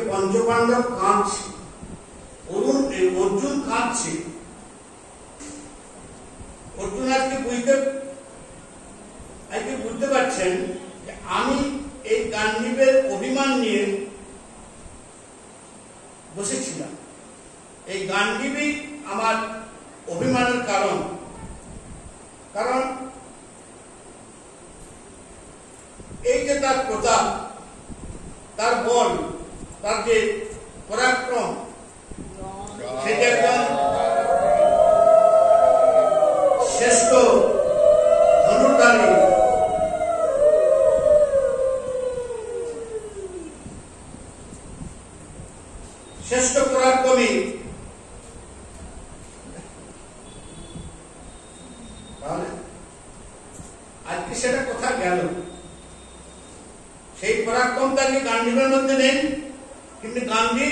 পঞ্চপাণ্ডব কাঁদছে, অর্জুন কাঁদছে। অর্জুন আজকে বুঝতে পারছেন যে আমি এই গান্ডীবের অভিমান নিয়ে বসেছিলাম, এই গান্ডীবই আমার অভিমানের কারণ। কারণ এই যে তার প্রতাপ, তার বল, তার যে পরাক্রম, সেটা একজন শ্রেষ্ঠ ধনুর্ধারী, শ্রেষ্ঠ পরাক্রমী। তাহলে আজকে সেটা কোথায় গেল? সেই পরাক্রমটা কি গান্ডীবের মধ্যে নেই? কিন্তু গান্ধী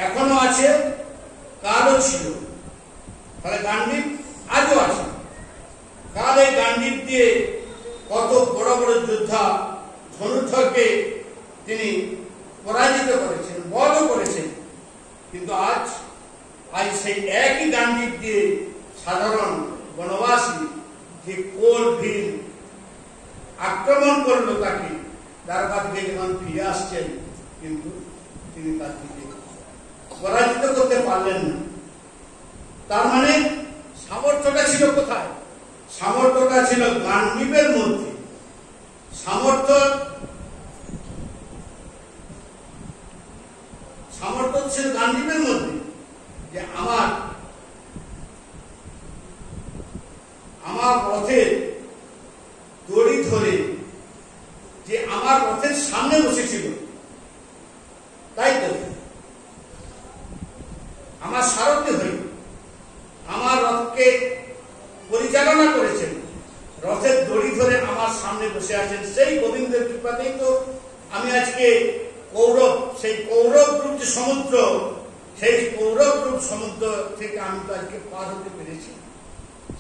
এখনো আছে, কালও ছিল। তাহলে গান্ধী আজও আছে। কাল এই গান্ধীর দিয়ে কত বড় বড় যোদ্ধা, ধনুর্ধরকে তিনি পরাজিত করেছেন, বধ করেছেন। কিন্তু আজ সেই একই গান্ধীর দিয়ে সাধারণ বনবাসী যে কোল ভীম আক্রমণ করলো তাকে, তার কাছ থেকে যখন ফিরে আসছেন, কিন্তু তিনি তার দিকে পরাজিত করতে পারলেন না। তার মানে সামর্থ্যটা ছিল কোথায়? সামর্থ্যটা ছিল গান্ডীবের মধ্যে। সামর্থ্য ছিল গান্ডীবের মধ্যে, যে আমার রথের দড়ি ধরে যে আমার রথের সামনে বসেছিল, তাই তো আমার সারথি হয়ে আমার রথকে পরিচালনা করেছেন, রথের দড়ি ধরে আমার সামনে বসে আছেন। সেই গোবিন্দের কৃপাতেই তো আমি আজকে কৌরব, সেই কৌরব রূপ যে সমুদ্র, সেই কৌরব রূপ সমুদ্র থেকে আমি তো আজকে পার হতে পেরেছি।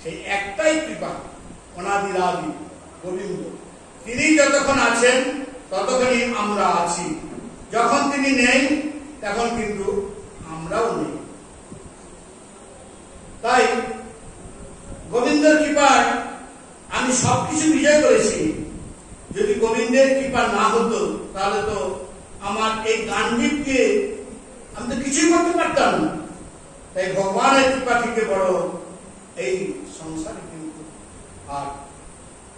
সেই একটাই কৃপা, অনাদির আদি গোবিন্দ। তিনি যতক্ষণ আছেন ততক্ষণই আমরা আছি, যখন তিনি নেই তখন কিন্তু আমরাও নেই। তাই গোবিন্দের কৃপায় আমি সবকিছু বিজয় করেছি। যদি গোবিন্দের কৃপা না হতো তাহলে তো আমার এই গান্ডীবকে আমি তো কিছুই করতে পারতাম না। তাই ভগবানের কৃপা থেকে বড় এই সংসারে কিন্তু আর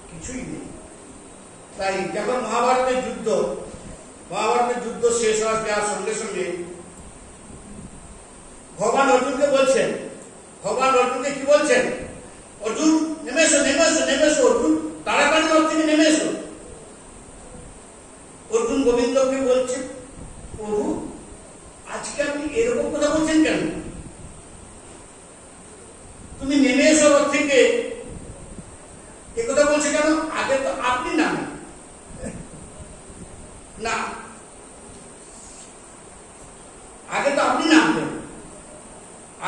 কিছুই নেই। তাই যখন মহাভারতের যুদ্ধ শেষ হওয়ার সঙ্গে সঙ্গে ভগবান অর্জুনকে বলছেন, ভগবান অর্জুনকে কি বলছেন? অর্জুন নেমে এসো, নেমে এসো, নেমে এসো, অর্জুন তাড়াতাড়ি রথ থেকে নেমে এসো। অর্জুন গোবিন্দকে বলছে, প্রভু আজকে আপনি এরকম কথা বলছেন কেন? তুমি নেমে এসো রথ থেকে, এ কথা বলছে কেন? আগে তো আপনি নামেন না, আগে তো আপনি নামবেন,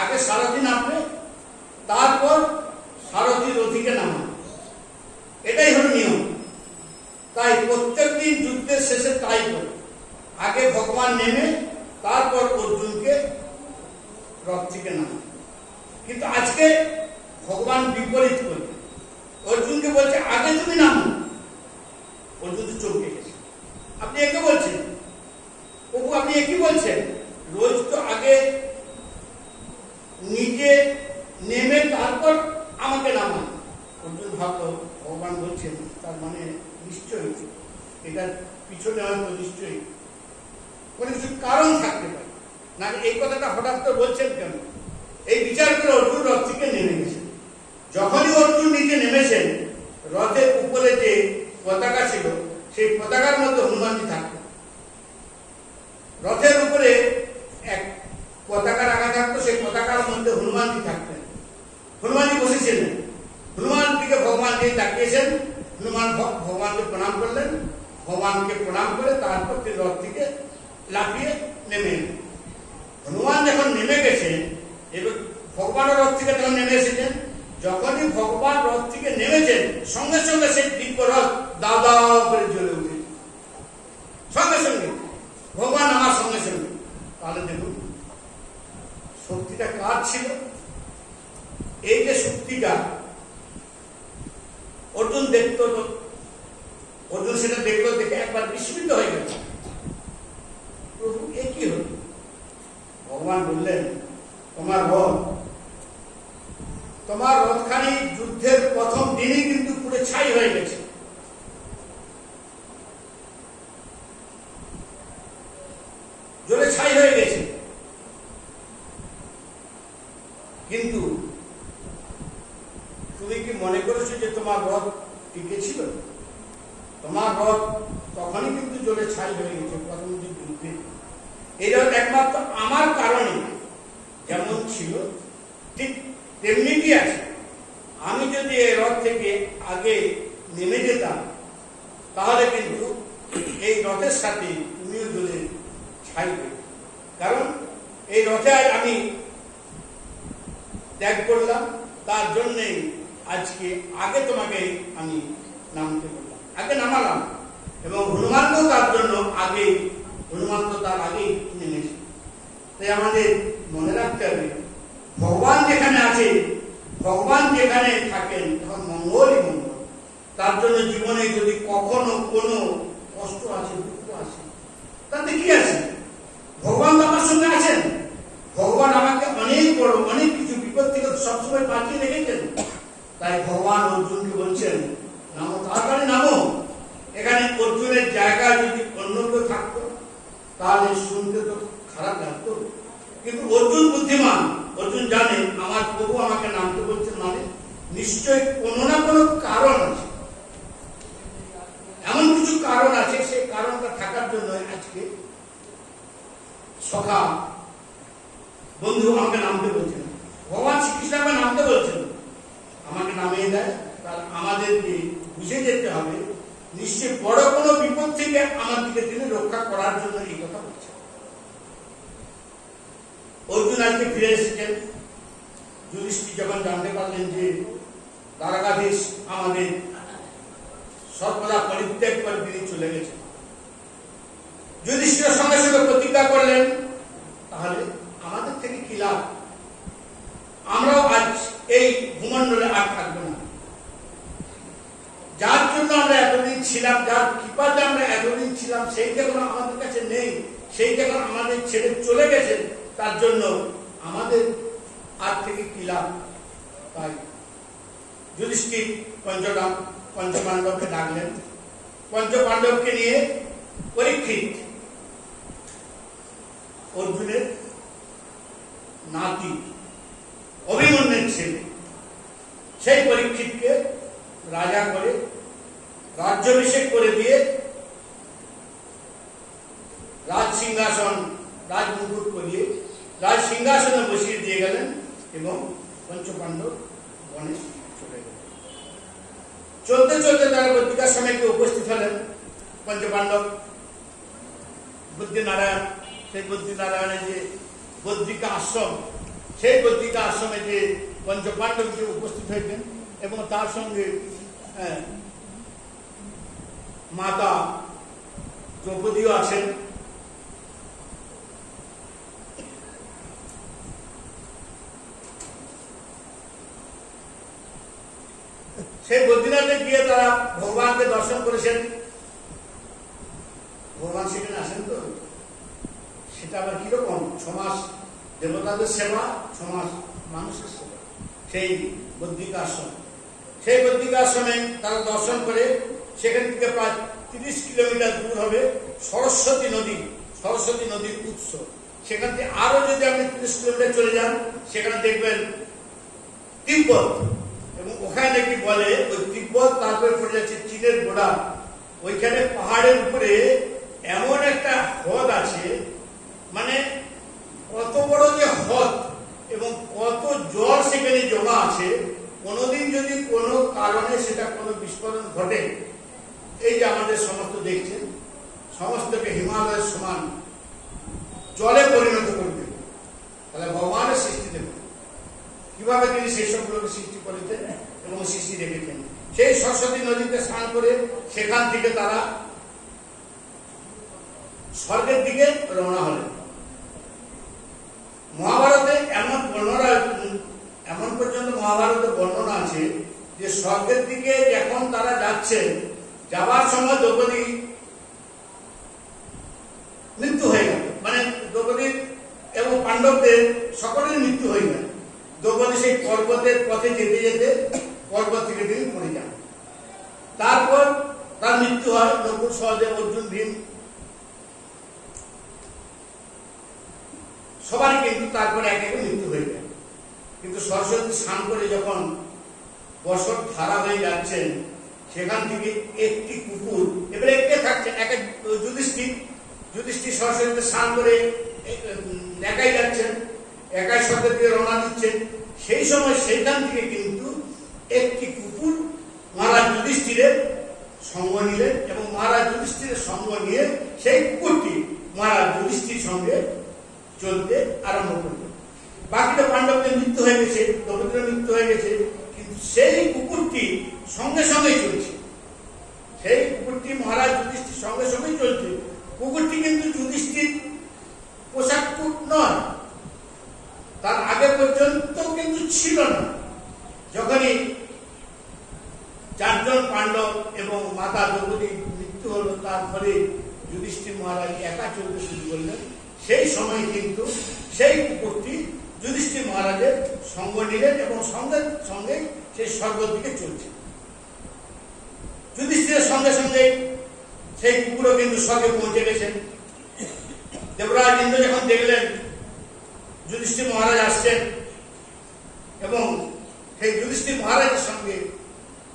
আগে সারথি নামবে, তারপর সারথি রথীকে নামান, এটাই হলো নিয়ম। তাই প্রত্যেকদিন যুদ্ধের শেষে তাই করে, আগে ভগবান নেমে তারপর অর্জুনকে রথ থেকে নামান। কিন্তু আজকে ভগবান বিপরীত করে, অর্জুনকে বলছে আগে তুমি নামো। অর্জুন তো চমকে গেছে, আপনি একে বলছেন? প্রভু আপনি একই বলছেন? রোজ তো আগে নিজে নেমে তারপর আমাকে নামান। অর্জুন ভাবলো ভগবান বলছেন, তার মানে নিশ্চয়ই এটার পিছনে হয়তো নিশ্চয়ই কোনো কিছু কারণ থাকতে পারে, না এই কথাটা হঠাৎ করে বলছেন কেন? এই বিচার করে অর্জুন রথ থেকে নেমে গেছেন। যখনই অর্জুন নিচে নেমেছেন, রথের উপরে যে পতাকা ছিল সেই পতাকার মধ্যে হনুমানজি থাকতেন। রথের উপরে এক পতাকা রাখা থাকতো, সেই পতাকার মধ্যে হনুমানজি থাকতেন। হনুমানজি বসেছিলেন, হনুমান দিকে ভগবান যে তাকিয়েছেন, হনুমান ভগবানকে প্রণাম করলেন, ভগবানকে প্রণাম করে তারপর তিনি রথ থেকে লাফিয়ে নেমে এলেন। হনুমান যখন নেমে গেছেন, এবার ভগবানের রথ থেকে যখন নেমে এসেছেন, যখনই ভগবান রথ থেকে নেমেছেন, সঙ্গে সঙ্গে সেই দিব্য রথ দাও দাও করে জ্বলে উঠে, সঙ্গে সঙ্গে ভগবান আমার সঙ্গে সঙ্গে। তাহলে দেখুন শক্তিটা কার ছিল? এই যে শক্তিটা অর্জুন দেখতো, অর্জুন সেটা দেখলো, দেখে একবার বিস্মিত হয়ে গেল, প্রভু এ কি হল? ভগবান বললেন, তোমার রথখানি যুদ্ধের প্রথম দিনই কিন্তু পুরো ছাই হয়ে গেছে। জ্বলে ছাই হয়ে গেছে, কিন্তু তুমি কি মনে করেছো যে তোমার রথ টিকে ছিল? তোমার রথ তখনই কিন্তু জ্বলে ছাই হয়ে গেছে প্রথম যুদ্ধে। এই রথ একমাত্র আমার কারণে যেমন ছিল ঠিক তেমনি কি আছে। আমি যদি এই রথ থেকে আগে নেমে যেতাম, তাহলে কিন্তু এই রথের সাথে তুমিও জ্বলে ছাই হয়ে, কারণ এই রথে আমি ত্যাগ করলাম, তার জন্যে আজকে আগে তোমাকে আমি নামতে বললাম, আগে নামালাম। এবং হনুমানকেও তার জন্য আগে, হনুমান তো তার আগেই নেমেছে। তাই আমাদের মনে রাখতে হবে, ভগবান যেখানে আছে, ভগবান যেখানে থাকেন তখন মঙ্গলই মঙ্গল। তার জন্য জীবনে যদি কখনো কোনো কষ্ট আছে, দুঃখ আছে, তাতে কি আছে? ভগবান তো আমার সঙ্গে আছেন। ভগবান আমাকে অনেক বড় অনেক কিছু বিপদ থেকে সবসময় বাঁচিয়ে রেখেছেন। তাই ভগবান অর্জুনকে বলছেন, নামো, তাড়াতাড়ি নামো। এখানে অর্জুনের জায়গা যদি অন্য কেউ থাকতো তাহলে শুনতে তো খারাপ লাগতো, কিন্তু অর্জুন বুদ্ধিমান। অর্জুন জানে আমার প্রভু আমাকে নামতে বলছেন, মানে নিশ্চয়ই কোনো না কোনো কারণ আছে, এমন কিছু কারণ আছে। সেই কারণটা থাকার জন্য আজকে সখা বন্ধু আমাকে নামতে বলছেন, ভগবান শ্রীকৃষ্ণ আমাকে নামতে বলছেন, আমাকে নামিয়ে দেয়। তাহলে আমাদেরকে বুঝে যেতে হবে নিশ্চয় বড় কোনো বিপদ থেকে আমাদেরকে তিনি রক্ষা করার জন্য এই কথা বলছেন। অর্জুন আজকে ফিরে এসেছেন। যুধিষ্ঠির যখন জানতে পারলেন যে দ্বারকাধীশ আমাদের সর্বদা পরিত্যাগ করে তিনি চলে গেছেন, যুধিষ্ঠির সঙ্গে সঙ্গে প্রতিজ্ঞা করলেন, তাহলে আমাদের থেকে কি লাভ? আমরাও আজ এই ভূমণ্ডলে আর থাকবো না। যার জন্য আমরা এতদিন ছিলাম, যার কৃপাতে আমরা এতদিন ছিলাম, সেই যখন আমাদের কাছে নেই, সেই যখন আমাদের ছেড়ে চলে গেছে, তার জন্য আমাদের আর থেকে কি লাভ? তাই যুধিষ্ঠির পঞ্চপাণ্ডবকে ডাকলেন। পঞ্চপাণ্ডবকে নিয়ে পরীক্ষিত, অর্জুনের নাতি, অভিমন্যুর ছেলে, সেই পরীক্ষিতকে রাজা করে রাজ্যাভিষেক করে দিয়ে রাজ সিংহাসন, রাজমুকুট করিয়ে রাজ সিংহাসনে বসিয়ে দিয়ে গেলেন এবং পঞ্চপাণ্ডব বনে চলে গেলেন। চলতে চলতে তারা বদ্রিকাশ্রমে উপস্থিত হলেন। পঞ্চপাণ্ডব বদ্রীনারায়ণ, সেই বদ্রীনারায়ণের যে বদ্রিকা আশ্রম, সেই বদ্রিকা আশ্রমে যে পঞ্চপাণ্ডব যে উপস্থিত হয়েছেন এবং তার সঙ্গে মাতা দ্রৌপদীও আছেন। সেই বদ্রীনাথে গিয়ে তারা ভগবানকে দর্শন করেছেন। ভগবান সেখানে আসেন তো, সেটা আবার কিরকম? 6 মাস দেবতাদের সেবা, 6 মাস মানুষের সেবা। সেই বদ্রিকা আশ্রম, সেই বদ্রিকা আশ্রমে তারা দর্শন করে সেখান থেকে প্রায় 30 কিলোমিটার দূর হবে সরস্বতী নদী, সরস্বতী নদীর উৎস। সেখান থেকে আরো যদি আপনি 30 কিলোমিটার চলে যান, সেখানে দেখবেন তিব্বত, এবং ওখানে নাকি বলে ওই তিব্বত তারপরে পড়ে যাচ্ছে চীনের বর্ডার। ওইখানে পাহাড়ের উপরে এমন একটা হ্রদ আছে, মানে কত বড় যে হ্রদ এবং কত জল সেখানে জমা আছে। কোনোদিন যদি কোনো কারণে সেটা কোনো বিস্ফোরণ ঘটে, এই যে আমাদের সমস্ত দেখছেন, সমস্তকে হিমালয়ের সমান জলে পরিণত করবে, তাহলে ভগবানের সৃষ্টি দেবে কিভাবে তিনি সেই সবগুলোকে সৃষ্টি করেছেন এবং সৃষ্টি রেখেছেন। সেই সরস্বতী নদীতে স্নান করে সেখান থেকে তারা স্বর্গের দিকে রওনা হলেন। মহাভারতে এমন পর্যন্ত মহাভারতে বর্ণনা আছে যে স্বর্গের দিকে যখন তারা যাচ্ছেন, যাবার সময় দ্রৌপদী মৃত্যু হয়ে গেল, মানে দ্রৌপদীর এবং পাণ্ডবদের সকলের মৃত্যু হয়ে গেল। দ্রৌপদী সেই পর্বতের পথে যেতে যেতে পর্বত থেকে তিনি পড়ে যান। তারপর তার মৃত্যু হয়। নকুল, সহদেব, অর্জুন, ভীম সবারই কিন্তু তারপরে এক একে মৃত্যু হয়ে যায়। কিন্তু সরস্বতী স্নান করে যখন বছর ধারা হয়ে যাচ্ছেন, সেখান থেকে একটি কুকুর, এবারে কে থাকছে, যুধিষ্ঠির সরস্বতীতে স্নান করে একাই যাচ্ছেন, একাই স্বর্গের দিকে রওনা দিচ্ছেন। সেই সময় সেইখান থেকে কিন্তু একটি কুকুর মহারাজ যুধিষ্ঠিরের সঙ্গ নিলেন এবং মহারাজ যুধিষ্ঠিরের সঙ্গ নিয়ে সেই কুকুরটি মহারাজ যুধিষ্ঠির সঙ্গে চলতে আরম্ভ করল। বাকিটা পাণ্ডবদের মৃত্যু হয়ে গেছে, দ্রৌপদীর মৃত্যু হয়ে গেছে, কিন্তু সেই কুকুরটি সঙ্গে সঙ্গে চলছে। সেই কুকুরটি মহারাজ যুধিষ্ঠির সঙ্গে সঙ্গে চলছে। কুকুরটি কিন্তু যুধিষ্ঠির পোশাক নয়, তার আগে পর্যন্ত কিন্তু ছিল না। যখনই চারজন পাণ্ডব এবং মাতা দ্রৌপদীর মৃত্যু হলো, তারপরে যুধিষ্ঠির মহারাজ একা চলতে শুরু করলেন। সেই সময় কিন্তু সেই কুকুরটি যুধিষ্ঠির মহারাজের সঙ্গ নিলেন এবং সঙ্গে সঙ্গে সেই স্বর্গের দিকে চলছে। যুধিষ্ঠিরের সঙ্গে সঙ্গে সেই কুকুরও কিন্তু স্বর্গে পৌঁছে গেছেন। দেবরাজ ইন্দ্র যখন দেখলেন যুধিষ্ঠির মহারাজ আসছেন এবং সেই যুধিষ্ঠির মহারাজের সঙ্গে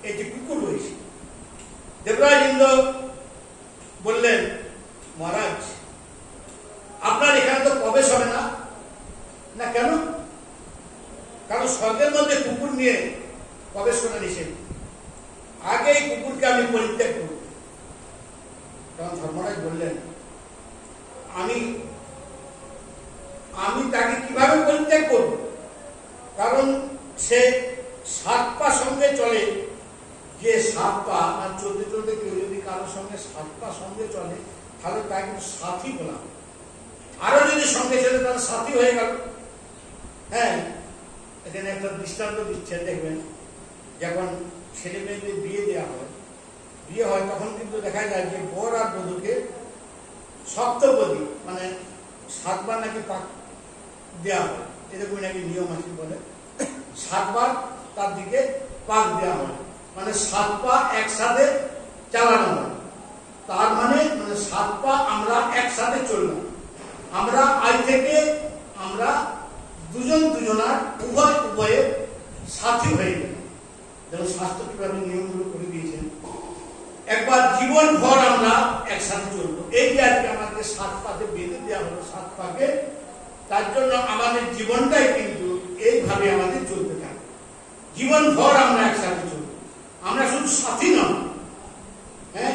একটি কুকুর রয়েছে, দেবরাজ ইন্দ্র বললেন, মহারাজ আপনার এখানে তো প্রবেশ হবে না। না কেন? কারণ স্বর্গের মধ্যে কুকুর নিয়ে প্রবেশ করা নিষেধ। আগে এই কুকুরকে আমি পরিত্যাগ করব। তখন ধর্মরাজ বললেন, আমি তাকে কিভাবে পরিত্যাগ করব? কারণ সে 7 পা সঙ্গে চলে। যে 7 পা আর চলতে চলতে কেউ যদি কারোর সঙ্গে 7 পা সঙ্গে চলে, তাহলে তাকে কিন্তু সাথী বলা। আরো যদি সঙ্গে চলে তাহলে সাথী হয়ে গেল। হ্যাঁ, এখানে একটা দৃষ্টান্ত দিচ্ছেন, দেখবেন যখন ছেলে মেয়েদের বিয়ে হয় তখন কিন্তু দেখা যায় যে বর আর বধূকে সপ্তপদী মানে 7 বার নাকি পাক দেওয়া হয়, এরকম নাকি নিয়ম আছে বলে। 7 বার তার দিকে পাক দেওয়া হয়, মানে 7 পা একসাথে চালানো হয়। তার মানে 7 পা আমরা একসাথে চললাম। আমরা আজ থেকে আমরা দুজন দুজনার উভয়ের সাথী হয়ে গেল। যেমন শাস্ত্র কিভাবে নিয়মগুলো করে দিয়েছেন, একবার জীবন ভর আমরা একসাথে চলবো। এই যে আজকে আমাদের 7 পাতে বেঁধে দেওয়া হলো, 7 পাকে, তার জন্য আমাদের জীবনটাই কিন্তু এইভাবে আমাদের চলতে থাকে। জীবন ভর আমরা একসাথে চলবো। আমরা শুধু সাথী নয়, হ্যাঁ,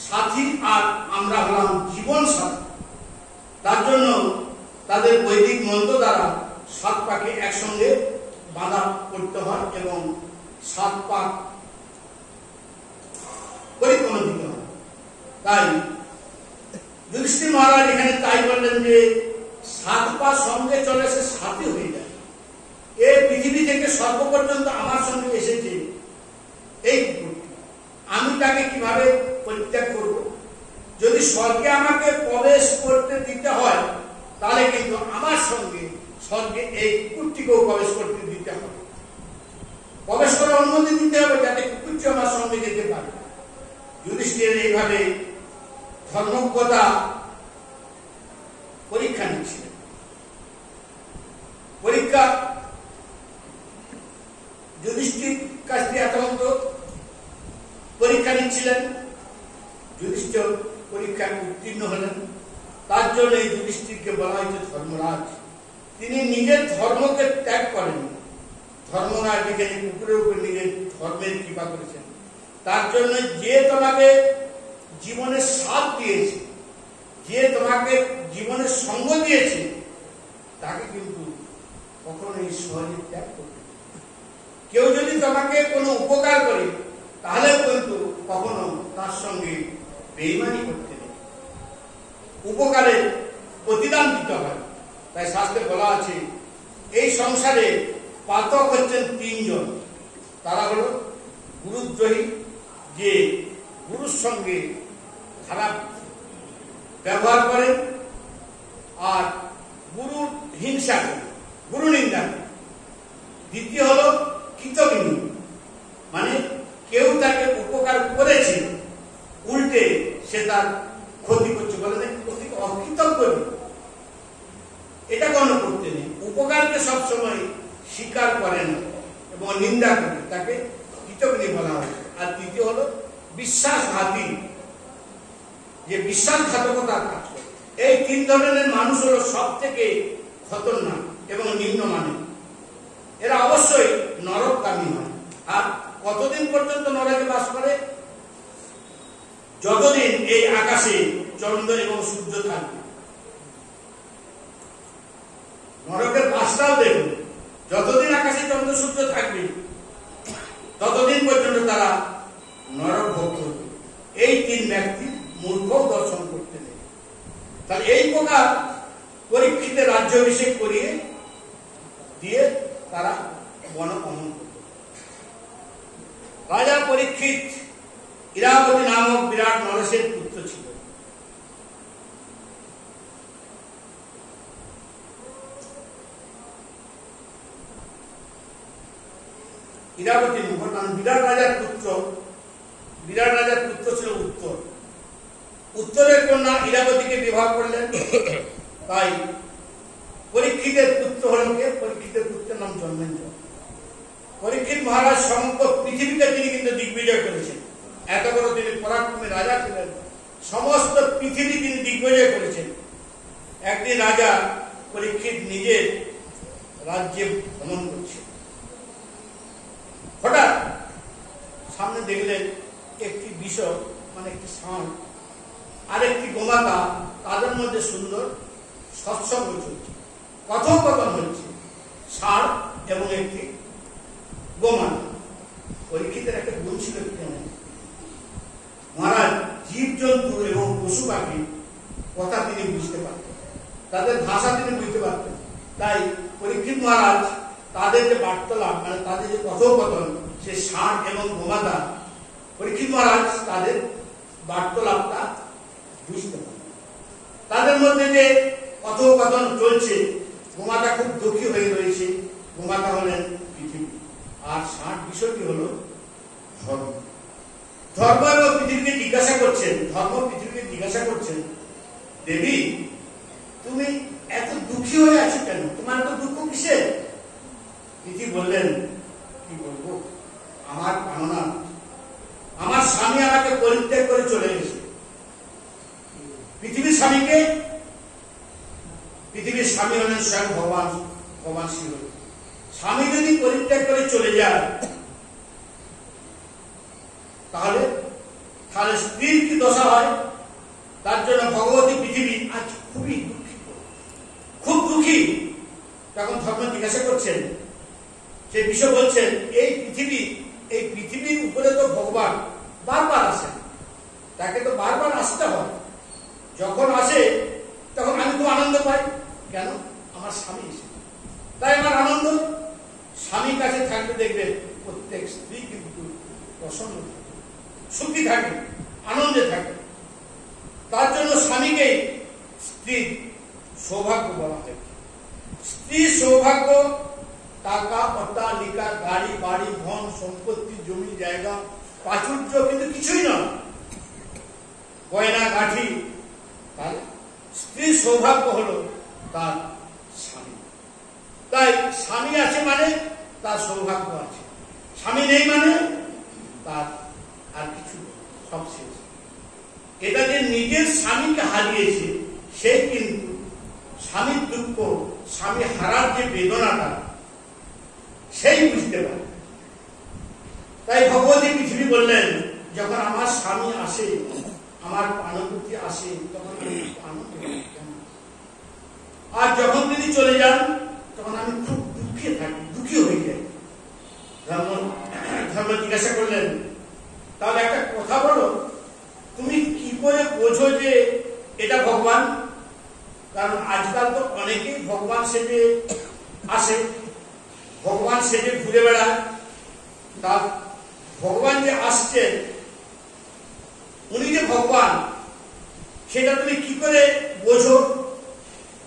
সাথী আর আমরা হলাম জীবন সাথী। তার জন্য তাদের বৈদিক মন্ত্র দ্বারা 7 পাকে একসঙ্গে বাঁধা করতে হয় এবং 7 পাক পরিক্রমা দিতে হয়। তাই যুধিষ্ঠির মহারাজ এখানে তাই বললেন যে 7 পা সঙ্গে চলে সে সাথী হয়ে যায়। এই পৃথিবী থেকে স্বর্গ পর্যন্ত আমার সঙ্গে এসেছে এই কুকুরটি, আমি তাকে কিভাবে পরিত্যাগ করব? যদি স্বর্গে আমাকে প্রবেশ করতে দিতে হয়, তাহলে কিন্তু আমার সঙ্গে স্বর্গে এই কুকুরটিকেও প্রবেশ করতে দিতে হবে। প্রবেশ করার অনুমতি দিতে হবে যাতে কুকুরটি আমার সঙ্গে যেতে পারে। যুধিষ্ঠির এইভাবে ধর্মজ্ঞতা পরীক্ষা নিচ্ছিলেন। পরীক্ষা যুধিষ্ঠির কাছ থেকে এতন্ত পরীক্ষা নিচ্ছিলেন। যুধিষ্ঠির পরীক্ষায় উত্তীর্ণ হলেন। তার জন্য এই যুধিষ্ঠিরকে বলা হয়েছে ধর্মরাজ। তিনি নিজের ধর্মকে ত্যাগ করেন। ধর্মরাজ এখানে কুকুরের উপর নিজের ধর্মের কৃপা করেছেন। তার জন্য যে তোমাকে জীবনের সাথ দিয়েছে, যে তোমাকে জীবনের সঙ্গ দিয়েছে, তাকে কিন্তু কখনোই সহজে ত্যাগ করবে। কেউ যদি তোমাকে কোনো উপকার করে, তাহলে কিন্তু কখনো তার সঙ্গে বেঈমানি করতে নেই। উপকারের প্রতিদান দিতে হয়। তাই শাস্ত্রে বলা আছে এই সংসারে পাতক হচ্ছেন 3 জন। তারা হলো গুরুদ্রোহী, যে গুরুর সঙ্গে খারাপ ব্যবহার করেন, আর গুরুর হিংসা করে, গুরু নিন্দা করে। দ্বিতীয় হলো কৃতজ্ঞ, মানে কেউ তাকে উপকার করেছে, উল্টে সে তার ক্ষতি করছে, বলে অকৃতজ্ঞ। এটা কোনো করতে নেই। উপকারকে সবসময় স্বীকার করেন এবং নিন্দা করে, তাকে কৃতজ্ঞ বলা হয়। আর তৃতীয় হলো বিশ্বাসঘাতী, যে বিশ্বাসঘাতকতার কাজ করে। এই 3 ধরনের মানুষ হলো সব থেকে খতরনাক এবং নিম্নমানের। এরা অবশ্যই নরকগামী হয়। আর কতদিন পর্যন্ত নরকে বাস করে? যতদিন এই আকাশে চন্দ্র এবং সূর্য থাকবে। নরকের বাসটাও দেখুন, যতদিন আকাশে চন্দ্র সূর্য থাকবে ততদিন পর্যন্ত তারা নরক ভোগ করবে। এই 3 ব্যক্তি মূর্খ দর্শন করতে নেই। তাহলে এই প্রকার পরীক্ষিতের রাজ্যাভিষেক করিয়ে দিয়ে তারা বনগমন করত। পরীক্ষিত ইরাবতী নামক বিরাট নরেশের পুত্র ছিল। ইরাবতী বিরাট রাজার পুত্র ছিল উত্তর। উত্তরের কন্যা ইরাবতীকে বিবাহ করলেন। তাই পরীক্ষিতের পুত্র হলেন কে? পরীক্ষিতের পুত্রের নাম জন্মেন্দ্র। পরীক্ষিত মহারাজ সমগ্র পৃথিবীকে তিনি কিন্তু দিগ্বিজয় করেছেন। এত বড় তিনি পরাক্রমী রাজা ছিলেন, সমস্ত পৃথিবী তিনি দিগ্বিজয় করেছেন। একদিন রাজা পরীক্ষিত নিজের রাজ্যে ভ্রমণ করছে। হঠাৎ সামনে দেখলেন একটি বিষয়, মানে একটি ষাঁড় আর একটি গোমাতা, তাদের মধ্যে সুন্দর সৎসঙ্গ চলছে, কথোপকথন হচ্ছে। ষাঁড় এবং একটি গোমাতা। পরীক্ষিতের একটা গুণ ছিল কি জানেন? মহারাজ জীবজন্তু এবং পশু পাখি কথা তিনি বুঝতে পারতেন, তাদের ভাষা তিনি বুঝতে পারতেন। তাই পরীক্ষিত মহারাজ তাদের যে বার্তালাপ, মানে তাদের যে কথোপকথন, সে ষাঁড় এবং গোমাতা, পরীক্ষিত মহারাজ তাদের বার্তালাপটা বুঝতে পারেন। তাদের মধ্যে যে কথোপকথন চলছে, গোমাতা খুব দুঃখী হয়ে রয়েছে। গোমাতা হলেন পৃথিবী, আর ষাঁড় বিষয়টি হলো ধর্ম। ধর্ম এবং পৃথিবীকে জিজ্ঞাসা করছেন, দেবী তুমি এত দুঃখী হয়ে আছো কেন? তোমার এত দুঃখ কিসের? পৃথিবী বললেন, কি বলবো, আমার কামনা, আমার স্বামী আমাকে পরিত্যাগ করে চলে গেছে। পৃথিবীর স্বামী হলেন স্বয়ং ভগবান শিব। স্বামী যদি পরিত্যাগ করে চলে যায়, তাহলে স্ত্রীর কি দশা হয়? তার জন্য ভগবতী পৃথিবী আজ খুবই দুঃখিত, খুব দুঃখী। তখন ধর্ম জিজ্ঞাসা করছেন, সে বিষয় বলছেন, এই পৃথিবীর উপরে তো ভগবান বারবার আসেন, তাকে তো বারবার আসতে হয়। যখন আসে তখন আমি তো আনন্দ পাই। কেন? আমার স্বামী এসে, তাই আমার আনন্দ। স্বামীর কাছে থাকলে দেখবেন প্রত্যেক স্ত্রী কিন্তু প্রসন্ন থাকে, সুখী থাকে, আনন্দে থাকে। তার জন্য স্বামীকে স্ত্রীর সৌভাগ্য বলা হয়। স্ত্রীর সৌভাগ্য টাকা, অট্টালিকা, গাড়ি বাড়ি, ধন সম্পত্তি, জমি জায়গা, প্রাচুর্য কিন্তু কিছুই নয়, গয়না গাঠি। তার স্ত্রীর সৌভাগ্য হলো তার স্বামী। তাই স্বামী আছে মানে তার সৌভাগ্য আছে, স্বামী নেই মানে তার আর কিছু, সব শেষ। এটা যে নিজের স্বামীকে হারিয়েছে, সে কিন্তু স্বামীর দুঃখ, স্বামী হারার যে বেদনাটা, সেই বুঝতে পারে। তাই ভগবতী পৃথিবী বললেন, যখন আমার স্বামী আসে, আমার প্রাণপতি আসে, তখন আনন্দ, আর যখন তিনি চলে যান তখন আমি খুব দুঃখী হয়ে যাই। ধর্ম জিজ্ঞাসা করলেন, তাহলে একটা কথা বলো, তুমি কি করে বোঝো যে এটা ভগবান? কারণ আজকাল তো অনেকেই ভগবান সেজে আসে, ভগবান সেজে ঘুরে বেড়ায়। তা ভগবান যে আসছেন, উনি যে ভগবান, সেটা তুমি কি করে বোঝো,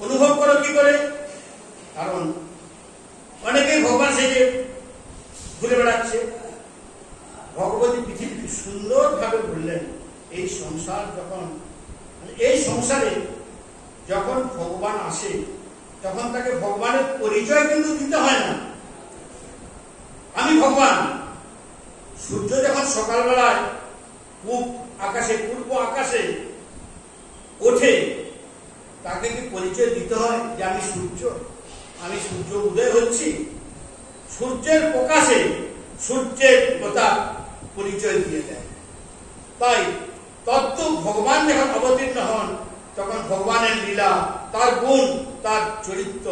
অনুভব করো কি করে? কারণ অনেকেই ভগবান সেজে ঘুরে বেড়াচ্ছে। ভগবতী পৃথিবী সুন্দর ভাবে বললেন, এই সংসারে যখন ভগবান আসে, তখন তাকে ভগবানের পরিচয় কিন্তু দিতে হয় না। আমি ভগবান। সূর্য যখন সকালবেলায় পূর্ব আকাশে ওঠে, তাকে কি পরিচয় দিতে হয় যে আমি সূর্য উদয় হচ্ছি? সূর্যের প্রকাশে সূর্যের কথা পরিচয় দিয়ে দেয়। তাই তত্ত্ব ভগবান যখন অবতীর্ণ হন, তখন ভগবানের লীলা, তার গুণ, তার চরিত্র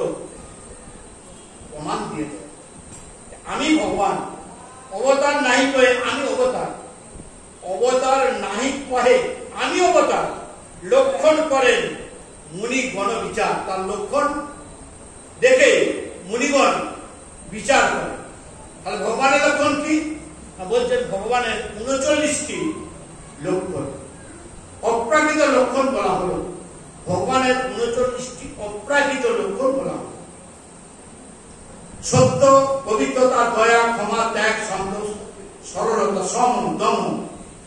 প্রমাণ দিয়ে দেয়। আমি ভগবান, অবতার নাহি কহে আমি অবতার, অবতার নাহি কহে আমি অবতার, লক্ষণ করেন মুনিগণ বিচার। তার লক্ষণ দেখে মুনিগণ বিচার করে। তাহলে ভগবানের লক্ষণ কি? বলছেন ভগবান ভগবানের 39টি লক্ষণ, অপ্রাকৃত লক্ষণ বলা হলো। ভগবানের 39টি অপ্রাকৃত লক্ষণ বলা হলো। সত্য, পবিত্রতা, দয়া, ক্ষমা, ত্যাগ, সন্তোষ, সরলতা, সম, দম,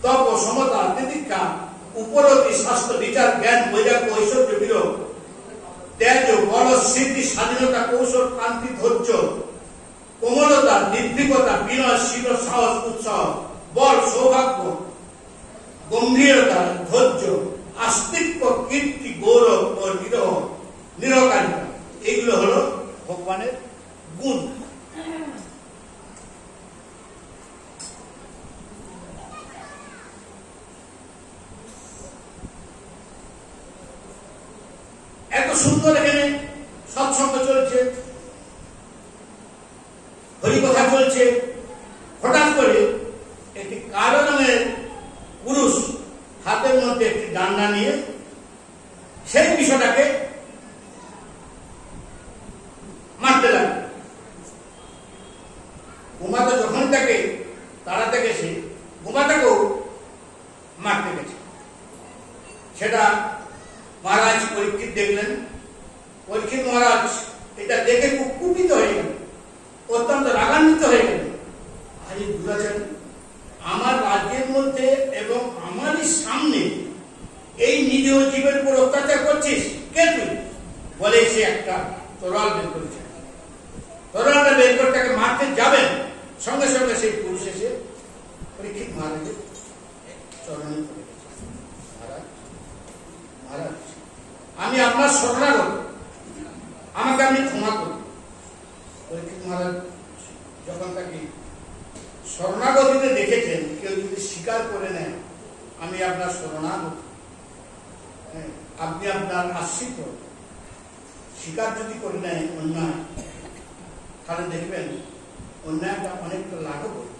তপ, সমতা, তিতিক্ষা, উপরতি, স্বাস্থ্য, বিচার, জ্ঞান, বৈরাগ্য, ঐশ্বর্য, বিরোধ, তেজ, বল, সিদ্ধি, স্বাধীনতা, কৌশল, কান্তি, ধৈর্য, কোমলতা, নির্ভীকতা, বিনয়, শীল, সাহস, উৎসাহ, বল, সৌভাগ্য, গম্ভীরতা, ধৈর্য, আস্তিক্য, কীর্তি, গৌরব ও নিরকারিতা, এগুলো হলো ভগবানের গুণ। এত সুন্দর এখানে সৎসঙ্গ চলছে, হরিকথা চলছে, হঠাৎ করে একটি কালো রঙের পুরুষ হাতের মধ্যে একটি ডান্ডা নিয়ে সেই বিষয়টাকে মারতে লাগে। গোমাতা যখন তাকে তাড়াতে গেছে, গোমাতাকেও মারতে গেছে। সেটা মহারাজ পরীক্ষিত দেখলেন। পরীক্ষিত মহারাজ এটা দেখে খুব কুপিত হয়ে গেল, অত্যন্ত রাগান্বিত হয়ে গেল। আরে দুরাচারী, আমার রাজ্যের মধ্যে এবং আমারই সামনে এই নিজ জীবের উপর অত্যাচার করছিস, কে তুই? বলে সে একটা তরোয়াল বের করেছে। তরোয়ালটা বের করে তাকে মারতে যাবেন, সঙ্গে সঙ্গে সেই পুরুষ এসে পরীক্ষিত মহারাজের চরণে পড়ে গেছে। মহারাজ, মহারাজ, আমি আপনার শরণাগত, আমাকে আপনি ক্ষমা করুন। পরীক্ষিত মহারাজ যখন তাকে শরণাগতিতে দেখেছেন, কেউ যদি স্বীকার করে নেয় আমি আপনার শরণাগত, আপনি আপনার আশ্রিত, স্বীকার যদি করে নেয় অন্যায়, তাহলে দেখবেন অন্যায়টা অনেকটা লাঘব হবে।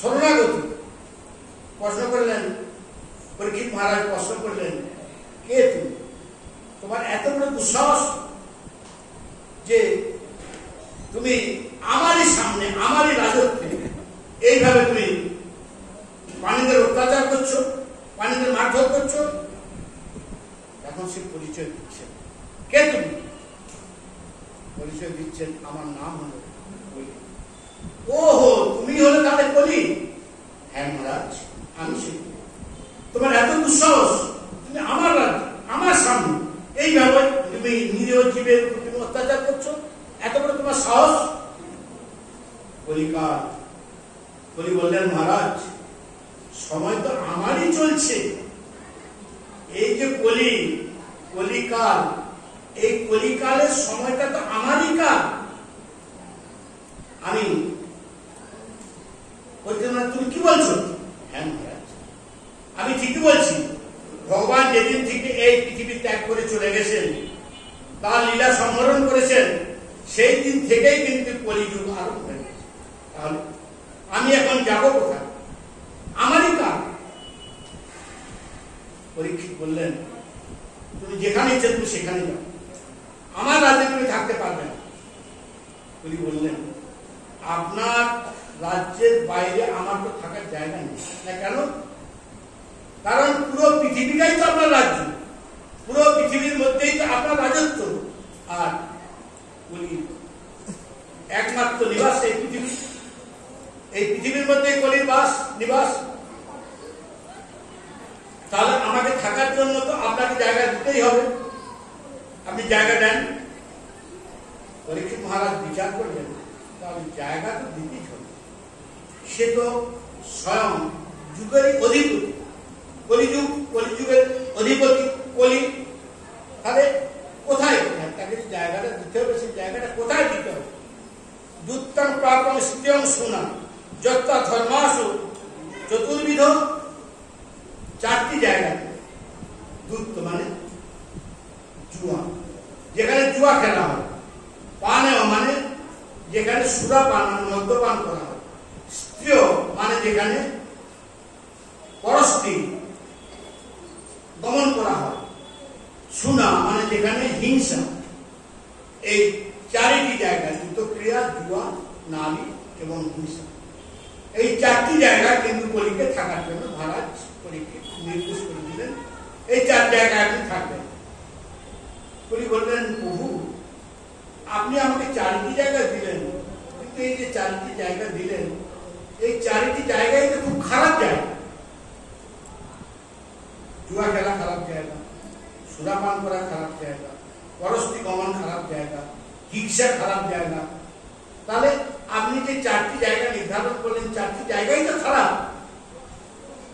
শরণাগতি প্রশ্ন করলেন, পরীক্ষিত মহারাজ প্রশ্ন করলেন, কে তুমি? তোমার এত বড় দুঃসাহস যে তুমি আমারই সামনে, আমারই রাজত্বে এইভাবে তুমি প্রাণীদের অত্যাচার করছো, প্রাণীদের মারধর করছো। এখন সে পরিচয় দিচ্ছেন, কে তুমি? পরিচয় দিচ্ছেন, আমার নাম হলো কলি। ওহো, তুমি হলে তাহলে কলি? হ্যাঁ মহারাজ, আমি সে। তোমার এত দুঃসাহস, তুমি আমার রাজ্য, আমার সামনে এইভাবে তুমি নিরীহ জীবের উপর তুমি অত্যাচার করছো, এত বড় তোমার সাহস? কলিকাল। কলি বললেন, মহারাজ, সময় তো আমারই চলছে। এই যে কলিকাল, এই কলিকালের সময়টা তো আমারই কাল। আমি তুমি কি বলছো? হ্যাঁ মহারাজ, আমি ঠিকই বলছি। ভগবান যেদিন থেকে এই পৃথিবী ত্যাগ করে চলে গেছেন, তার লীলা সম্বরণ করেছেন, সেই দিন থেকেই কিন্তু কলিযুগ আরম্ভ হয়ে গেছে। তাহলে আমি এখন যাবো কোথায়? আমারই কাজ। পরীক্ষিত বললেন, তুমি যেখানে ইচ্ছে তুমি সেখানে যাও, আমার রাজ্যে তুমি থাকতে পারবে না। উনি বললেন, আপনার রাজ্যের বাইরে আমার তো থাকার জায়গা নেই। না কেন? কারণ পুরো পৃথিবীটাই তো আপনার রাজ্য, পুরো পৃথিবীর মধ্যেই তো আপনার রাজত্ব। আর উনি একমাত্র নিবাস এই পৃথিবী, এই পৃথিবীর মধ্যে কলির নিবাস। তাহলে আমাকে থাকার জন্য তো আপনাকে জায়গা দিতেই হবে, আপনি জায়গা দেন। পরীক্ষিত মহারাজ বিচার করলেন, তাহলে জায়গা তো দিতেই হবে। সে তো স্বয়ং যুগেরই অধিপতি, কলিযুগের অধিপতি কলি। তাহলে কোথায় তাকে জায়গাটা দিতে হবে? সেই জায়গাটা কোথায় দিতে হবে? দুত্তং প্রাপং স্থিতং শুনা যত্তা ধর্মাসু চতুর্বিধ, চারটি জায়গা। দুত্ত মানে জুয়া, যেখানে জুয়া খেলা হয়। পানেও মানে যেখানে সুরা পান মদ্যপান করা হয়। স্ত্রীয় মানে যেখানে পরস্ত্রী দমন করা হয়। সুনা মানে যেখানে হিংসা। এই চারিটি জায়গা, যুদ্ধ ক্রিয়া, জুয়া, নারী এবং হিংসা, এই 4টি জায়গা কিন্তু কলিকে থাকার জন্য মহারাজ কলিকে নির্দেশ করে দিলেন, এই 4 জায়গায় আপনি থাকবেন। কলি বললেন, প্রভু আপনি আমাকে 4টি জায়গা দিলেন, কিন্তু এই যে 4টি জায়গা দিলেন, এই 4টি জায়গায় তো খুব খারাপ জায়গা। জুয়া খেলা খারাপ জায়গা, সুরাপান করা খারাপ জায়গা, পরস্পর গমন খারাপ জায়গা, হিংসা খারাপ জায়গা। তাহলে আপনি যে 4টি জায়গা নির্ধারণ করলেন, 4টি জায়গাই তো খারাপ।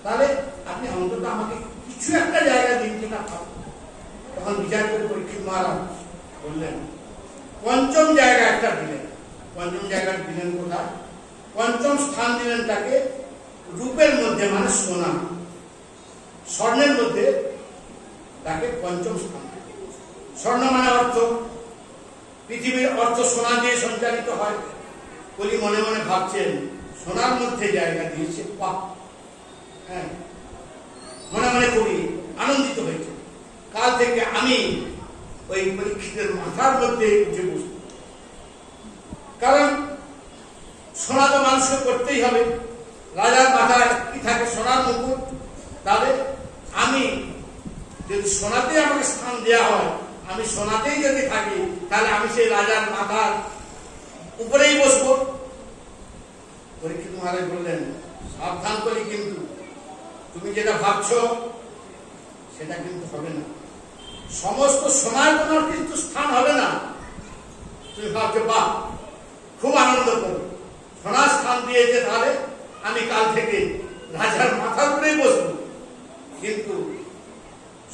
তাহলে আপনি অন্তত আমাকে কিছু একটা জায়গা দিন যেটা ভালো। তখন বিচার করে পরীক্ষিত মহারাজ বললেন, 5ম জায়গা একটা দিলেন। 5ম জায়গা দিলেন কোথায়? 5ম স্থান দিলেন তাকে রূপের মধ্যে, মানে সোনা, স্বর্ণের মধ্যে তাকে 5ম স্থান। স্বর্ণ মানে অর্থ, পৃথিবীর অর্থ সোনা দিয়ে সঞ্চালিত হয়। বলি মনে মনে ভাবছেন সোনার মধ্যে জায়গা দিয়েছে, বাহ। হ্যাঁ, মনে মনে করি আনন্দিত হয়েছে। কাল থেকে আমি ওই পরীক্ষিতের মাথার মধ্যে উঠে বসব, কারণ সোনা তো মানুষকে করতেই হবে। রাজার মাথায় কি থাকে? সোনার মুকুট। তাহলে আমি যদি সোনাতে আমাকে স্থান দেওয়া হয়, আমি সোনাতেই যদি থাকি, তাহলে আমি সেই রাজার মাথার উপরেই বসবো। পরীক্ষিত মহারাজ বললেন, সাবধান করি, কিন্তু তুমি যেটা ভাবছো সেটা কিন্তু হবে না। সমস্ত সোনার তোমার কিন্তু স্থান হবে না। তুমি ভাবছো বাহ, খুব আনন্দ করো, সোনার স্থান দিয়েছে, তাহলে আমি কাল থেকে রাজার মাথার উপরেই বসবো। কিন্তু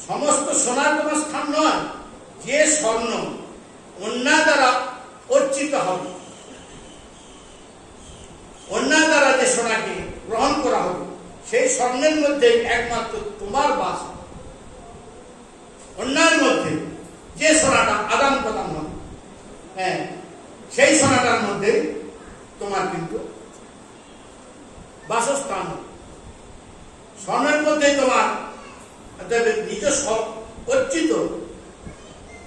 সমস্ত সোনার তোমার স্থান নয়। যে স্বর্ণ অন্যায় দ্বারা অর্চিত হবে, অন্যায় দ্বারা যে সোনাকে গ্রহণ করা হবে, সেই স্বর্ণের মধ্যে একমাত্র তোমার বাস। অন্যায়ের মধ্যে যে সোনাটা আদান প্রদান হবে, হ্যাঁ, সেই সোনাটার মধ্যে তোমার কিন্তু বাসস্থান। স্বর্ণের মধ্যে তোমার নিজ অর্জিত,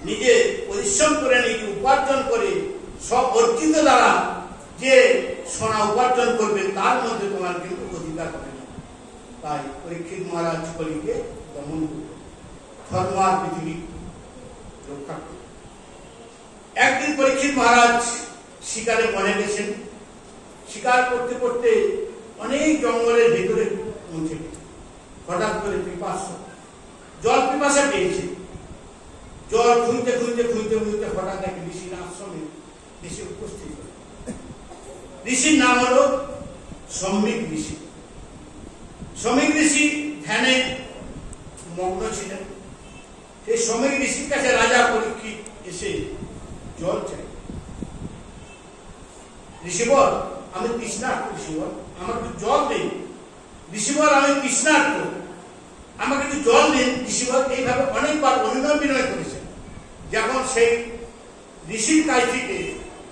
নিজে পরিশ্রম করে, নিজে উপার্জন করে, সব অর্জিত দ্বারা যে সোনা উপার্জন করবে, তার মধ্যে তোমার কিন্তু অধিকার হবে না। তাই পরীক্ষিত মহারাজ কলিকে দমন করবে, ধর্ম আর পৃথিবী রক্ষা করবে। একদিন পরীক্ষিত মহারাজ শিকারে বনে গেছেন। শিকার করতে করতে অনেক জঙ্গলের ভেতরে পৌঁছে গেছে। হঠাৎ করে জল পিপাসা পেয়েছে। জল খুঁজতে খুঁজতে খুঁজতে খুঁজতে হঠাৎ এক ঋষির আশ্রমে ঋষি উপস্থিত হল। ঋষির নাম হলো সম্বিক ঋষি। সম্বিক ঋষি ধ্যানে মগ্ন ছিলেন। সেই সম্বিক ঋষির কাছে রাজা পরীক্ষিত এসে জল চাই। ঋষিবর, আমি তৃষ্ণার্ত। ঋষিবর, আমার একটু জল দিন। ঋষিবর, আমি তৃষ্ণার্ত, আমাকে একটু জল দিন। ঋষিবর এইভাবে অনেকবার অনুনয় বিনয় করেছেন। যখন সেই ঋষির কাছ থেকে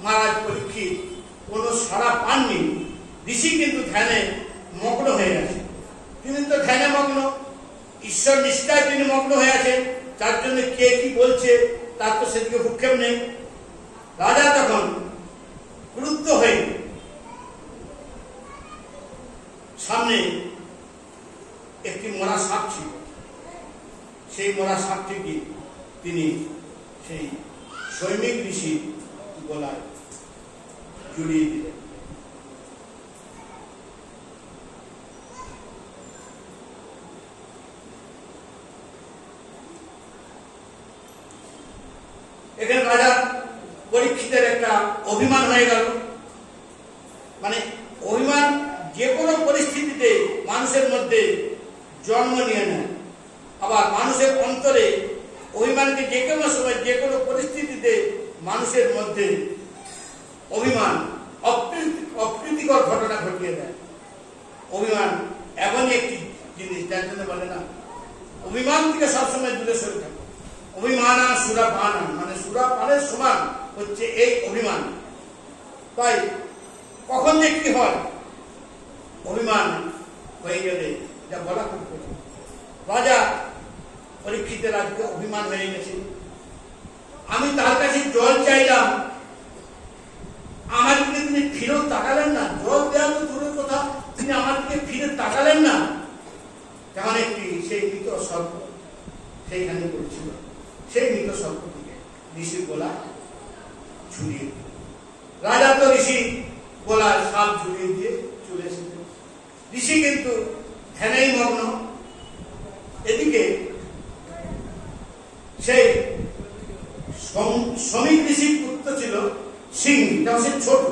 মহারাজ পরীক্ষিত কোনো সাড়া পাননি, ঋষি কিন্তু ধ্যানে মগ্ন হয়ে আছে। তিনি তো ধ্যানে মগ্ন, ঈশ্বর নিষ্ঠায় তিনি মগ্ন হয়ে আছেন। তার জন্য কে কি বলছে তার তো সেদিকে ভূক্ষেপ নেই। রাজা তখন ক্রুদ্ধ হয়ে সামনে একটি মরা সাপ ছিল, সেই মরা সাপটিকে তিনি সেই সৈনিক ঋষির গলায় জড়িয়ে দিলেন। এখানে রাজা পরীক্ষিতের একটা অভিমান হয়ে গেল। মানে অভিমান যে কোনো পরিস্থিতিতে মানুষের মধ্যে জন্ম নিয়ে নেয়। আবার মানুষের অন্তরে অভিমানকে যে কোনো সময় যে কোনো পরিস্থিতিতে মানুষের মধ্যে অভিমান অপ্রীতিকর ঘটনা ঘটিয়ে দেয়। অভিমান এমনই একটি জিনিস, যার জন্য বলে না অভিমান থেকে সবসময় দূরে সরে থাকে। অভিমান আর সুরাপান, মানে সুরাপানের সমান হচ্ছে এই অভিমান। তাই কখন যে কি হয়, অভিমান হয়ে গেলে যা বলা খুব কঠিন। রাজা পরীক্ষিতের আজকে অভিমান হয়ে গেছে। আমি তার কাছে জল চাইলাম, আমার দিকে তিনি ফিরত তাকালেন না। জল দেওয়া তো দূরের কথা, ঝুলিয়ে দিল। রাজা তো ঋষি গলায় সাপ ঝুলিয়ে দিয়ে চলে এসেছে। ঋষি কিন্তু ধ্যানেই মগ্ন। এদিকে সেই শ্রমিক ঋষির পুত্র ছিল সিংহী, তাও সে ছোট।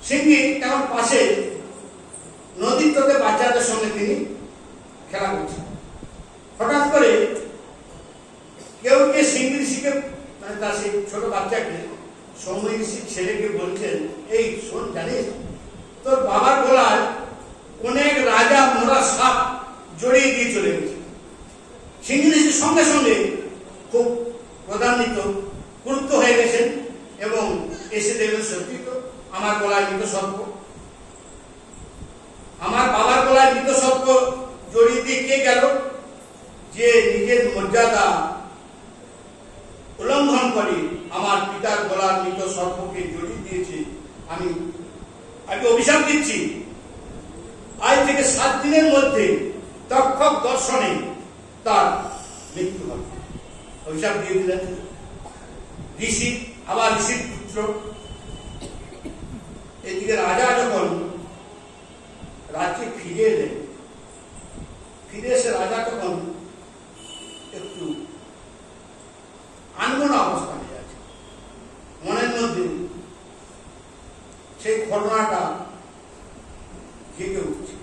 সিংহী তেমন পাশে নদীর তটে বাচ্চাদের সঙ্গে তিনি খেলা করছেন। হঠাৎ করে কেউ কে সিংহী ঋষিকে, মানে তার সেই ছোট বাচ্চাকে সৌম্য ঋষির ছেলেকে বলছেন, এই শোন, জানিস তোর বাবার গলায় অনেক রাজা মোরা সাপ জড়িয়ে দিয়ে চলে গেছে। সিংহী ঋষির সঙ্গে সঙ্গে খুব প্রধান্বিত গুরুত্ব হয়ে গেছেন এবং এসে দেখলেন সত্যি তো আমার গলায় মৃত সর্প, আমার বাবার গলায় মৃত সর্প জড়িয়ে দিয়ে কে গেল? যে নিজের মর্যাদা উল্লঙ্ঘন করে আমার পিতার গলার মৃত সর্পকে জড়িয়ে দিয়েছে। আমি অভিশাপ দিচ্ছি, আজ থেকে 7 দিনের মধ্যে তক্ষক দর্শনে তার মৃত্যু হবে। অভিশাপ দিয়ে দিলেন ঋষি, আবার ঋষির পুত্র। এদিকে রাজা যখন রাজ্যে ফিরে এলেন, ফিরে এসে রাজা তখন একটু আনমনা অবস্থানে আছে। মনের মধ্যে সেই ঘটনাটা জেগে উঠছে,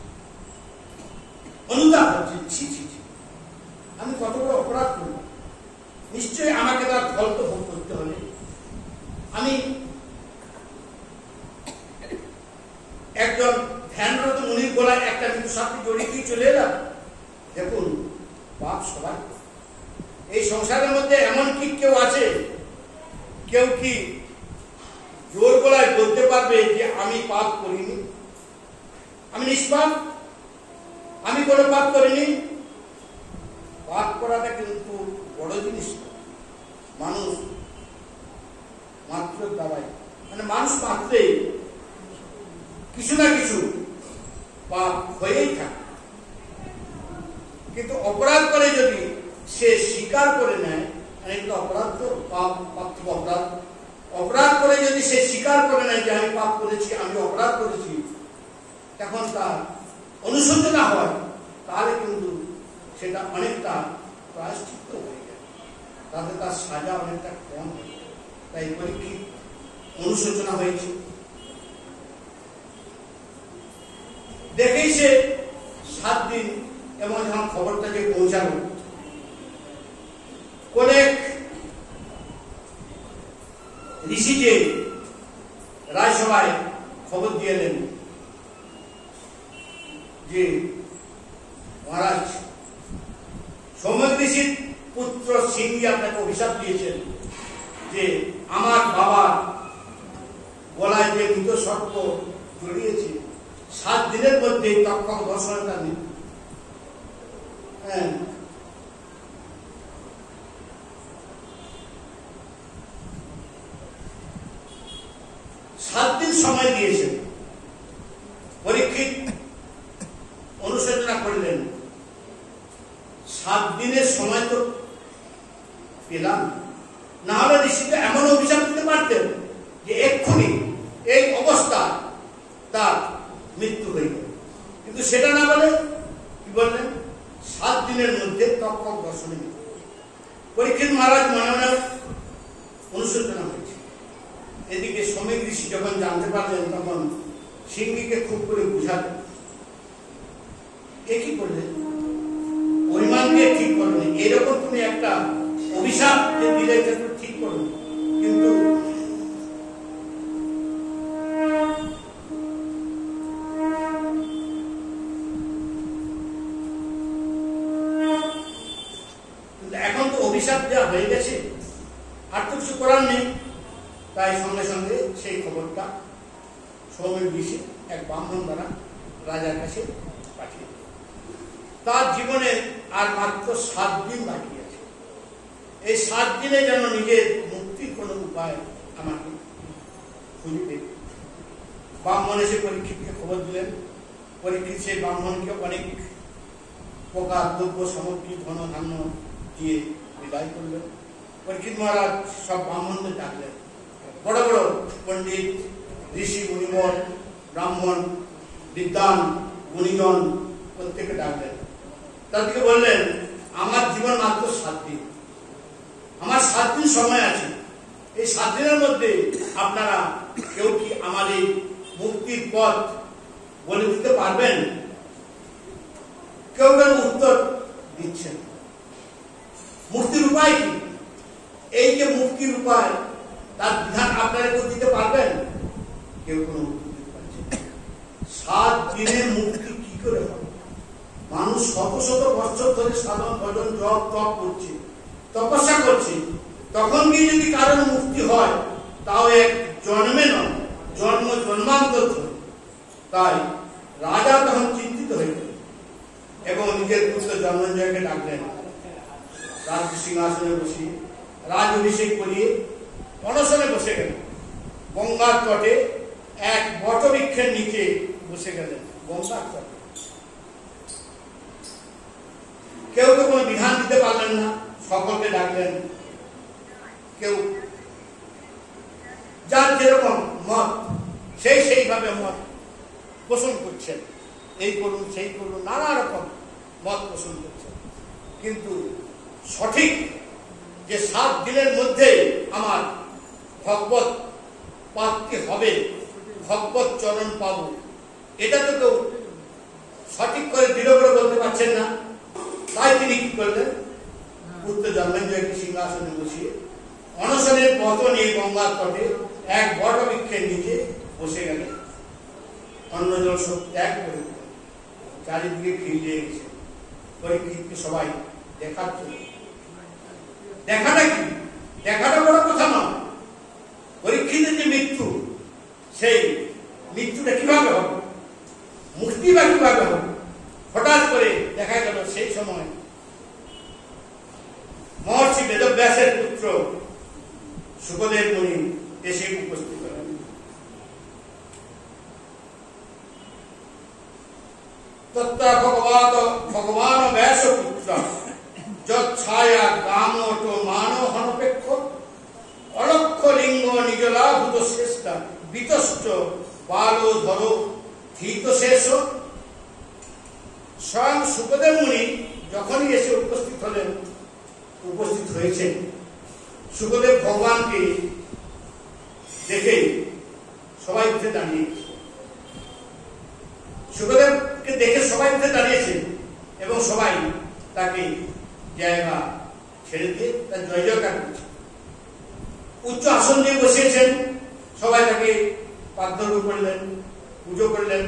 অনুতাপ হচ্ছে, ছি ছি ছি, আমি কত বড় অপরাধ করব, নিশ্চয়ই আমাকে তার ফল তো ভোগ করতে হবে। আমি একজন ধ্যানরত মুনির গলায় একটা মৃত্যু সাপটি জড়িয়ে দিয়ে চলে এলাম। দেখুন পাপ সবাই, এই সংসারের মধ্যে এমন কি কেউ আছে, কেউ কি জোর গলায় বলতে পারবে যে আমি পাপ করিনি, আমি নিষ্পাপ, আমি কোনো পাপ করিনি? পাপ করাটা কিন্তু বড় জিনিস। মানুষ মাত্র দাবাই, মানে মানুষ মাত্রেই কিছু না কিছু পাপ হয়েই থাকে। কিন্তু অপরাধ করে যদি সে স্বীকার করে নেয়, মানে একটা অপরাধ তো পাপ, পার্থিব অপরাধ, অপরাধ করে যদি সে স্বীকার করে নেয় যে আমি পাপ করেছি, আমি অপরাধ করেছি, তখন তার অনুশোচনা হয়, তাহলে কিন্তু সেটা অনেকটা প্রায়শ্চিত্ত হয়ে যায়, তাতে তার সাজা অনেকটা কম হয়। তাই পরীক্ষিত অনুশোচনা হয়েছে, দেখেই সে 7 দিন এবং যখন খবরটাকে পৌঁছালো, অনেক ঋষি যে রাজসভায় খবর দিয়ে এলেন যে মহারাজ, সৌম্য ঋষির পুত্র সিংহী আপনাকে অভিশাপ দিয়েছেন যে আমার বাবার গলায় যে মৃত সর্প জড়িয়েছে, 7 দিনের মধ্যে তক্ষক দর্শনে তার মৃত্যু। হ্যাঁ, 7 দিন সময় দিয়েছেন। পরীক্ষিত অনুশোচনা করলেন, 7 দিনের সময় তো পেলাম, না হলে ঋষিকে এমন অভিশাপ দিতে পারতেন যে এক্ষুনি এই অবস্থা তার মৃত্যু হয়ে গেল। কিন্তু সেটা না বলে কি বললেন, 7 দিনের মধ্যে তক্ষক দর্শনে মৃত্যু। পরীক্ষিত মহারাজ মনে মনে অনুশোচনা হয়েছে। এদিকে শ্রমিক ঋষি যখন জানতে পারলেন, তখন সিংহীকে খুব করে বুঝালেন, এ কি করলেন, অভিমানকে ঠিক করলেন, এরকম তুমি একটা অভিশাপ যে দিলে ঠিক করো, কিন্তু এখন তো অভিশাপ দেওয়া হয়ে গেছে, আর তো কিছু করার নেই। তাই সঙ্গে সঙ্গে সেই খবরটা সৌম্য ঋষি এক ব্রাহ্মণ দ্বারা রাজার কাছে পাঠিয়ে, তার জীবনে আর মাত্র 7 দিন বাকি আছে, এই 7 দিনে যেন নিজের মুক্তির কোনো উপায় আমাকে খুঁজে পেতে। ব্রাহ্মণ এসে পরীক্ষিতকে খবর দিলেন। পরীক্ষিত সেই ব্রাহ্মণকে অনেক প্রকার দ্রব্য সামগ্রী ধন ধান্য দিয়ে বিদায় করলেন। পরীক্ষিত মহারাজ সব ব্রাহ্মণদের ডাকলেন, বড় বড় পণ্ডিত, ঋষি, মুনিবর, ব্রাহ্মণ, বিদ্বান, গুণীজন প্রত্যেকে ডাকলেন। তাদেরকে বললেন, আমার জীবন মাত্র 7 দিন, আমার 7 দিন সময় আছে। এই 7 দিনের মধ্যে আপনারা কেউ কি আমার এই মুক্তির পথ বলে দিতে পারবেন? কেউ কেউ উত্তর দিচ্ছেন। মুক্তির উপায় কি? এই যে মুক্তির উপায়, তার বিধান আপনারা কেউ দিতে পারবেন? কেউ কোনো উত্তর দিতে পারছেন না। 7 দিনের মুক্তি কি করে হবে? মানুষ শত শত বছর ধরে সাধন ভজন জপ তপ করছে, তপস্যা করছে, তখন কি যদি কারোর মুক্তি হয়, তাও এক জন্মে নয়, জন্ম জন্মান্তর ধরে। তাই রাজা তখন চিন্তিত হয়ে গেলেন এবং নিজের পুত্র জন্মেঞ্জয়কে ডাকলেন। রাজ সিংহাসনে বসিয়ে রাজ অভিষেক করিয়ে অনশনে বসে গেলেন। গঙ্গার তটে এক বটবৃক্ষের নিচে বসে গেলেন। গঙ্গার তটে কেউ তো কোনো বিধান দিতে পারলেন না, সকলকে ডাকলেন। কেউ যার যেরকম মত সেইভাবে মত পোষণ করছেন, এই করুন সেই করুন, নানা রকম মত পোষণ করছেন। কিন্তু সঠিক যে 7 দিনের মধ্যে আমার ভগবত প্রাপ্তি হবে, ভগবত চরণ পাবো, এটা তো কেউ সঠিক করে দৃঢ় করে বলতে পারছেন না। তাই তিনি কি করলেন? পুত্র জন্মেঞ্জয়কে সিংহাসনে বসিয়ে অনশনের পথ নিয়ে গঙ্গার তটে এক বটবৃক্ষের নিচে বসে গেলেন। অন্ন জল সব ত্যাগ করে দিলেন। চারিদিকে ভিড় লেগে গেছে। পরীক্ষিতকে সবাই দেখার জন্য। দেখাটা কি? দেখাটা বড় কথা নয়। পরীক্ষিতের যে মৃত্যু, সেই মৃত্যুটা কিভাবে হবে, মুক্তি বা কিভাবে হবে? হঠাৎ করে দেখা গেল সেই সময় মহর্ষি বেদব্যাসের পুত্র সুখদেব মুনি এসে উপস্থিত হলেন। তত্র ভগবান ব্যাস পুত্র যচ্ছায়া গামট মানহনপেক্ষ অলক্ষ লিঙ্গ নিজলাভূত শ্রেষ্ঠ বিতষ্ট বালো ধর ধীত শেষ। স্বয়ং সুখদেব মুনি যখনই এসে উপস্থিত হয়েছেন, সুখদেব ভগবানকে দেখে সবাই উঠে দাঁড়িয়েছে। সুখদেবকে দেখে সবাই উঠে দাঁড়িয়েছে এবং সবাই তাকে জায়গা ছেড়ে দিয়ে তার জয় জয়কার করছে। উচ্চ আসন দিয়ে বসিয়েছেন, সবাই তাকে পাদ্যর্ঘ করলেন, পুজো করলেন,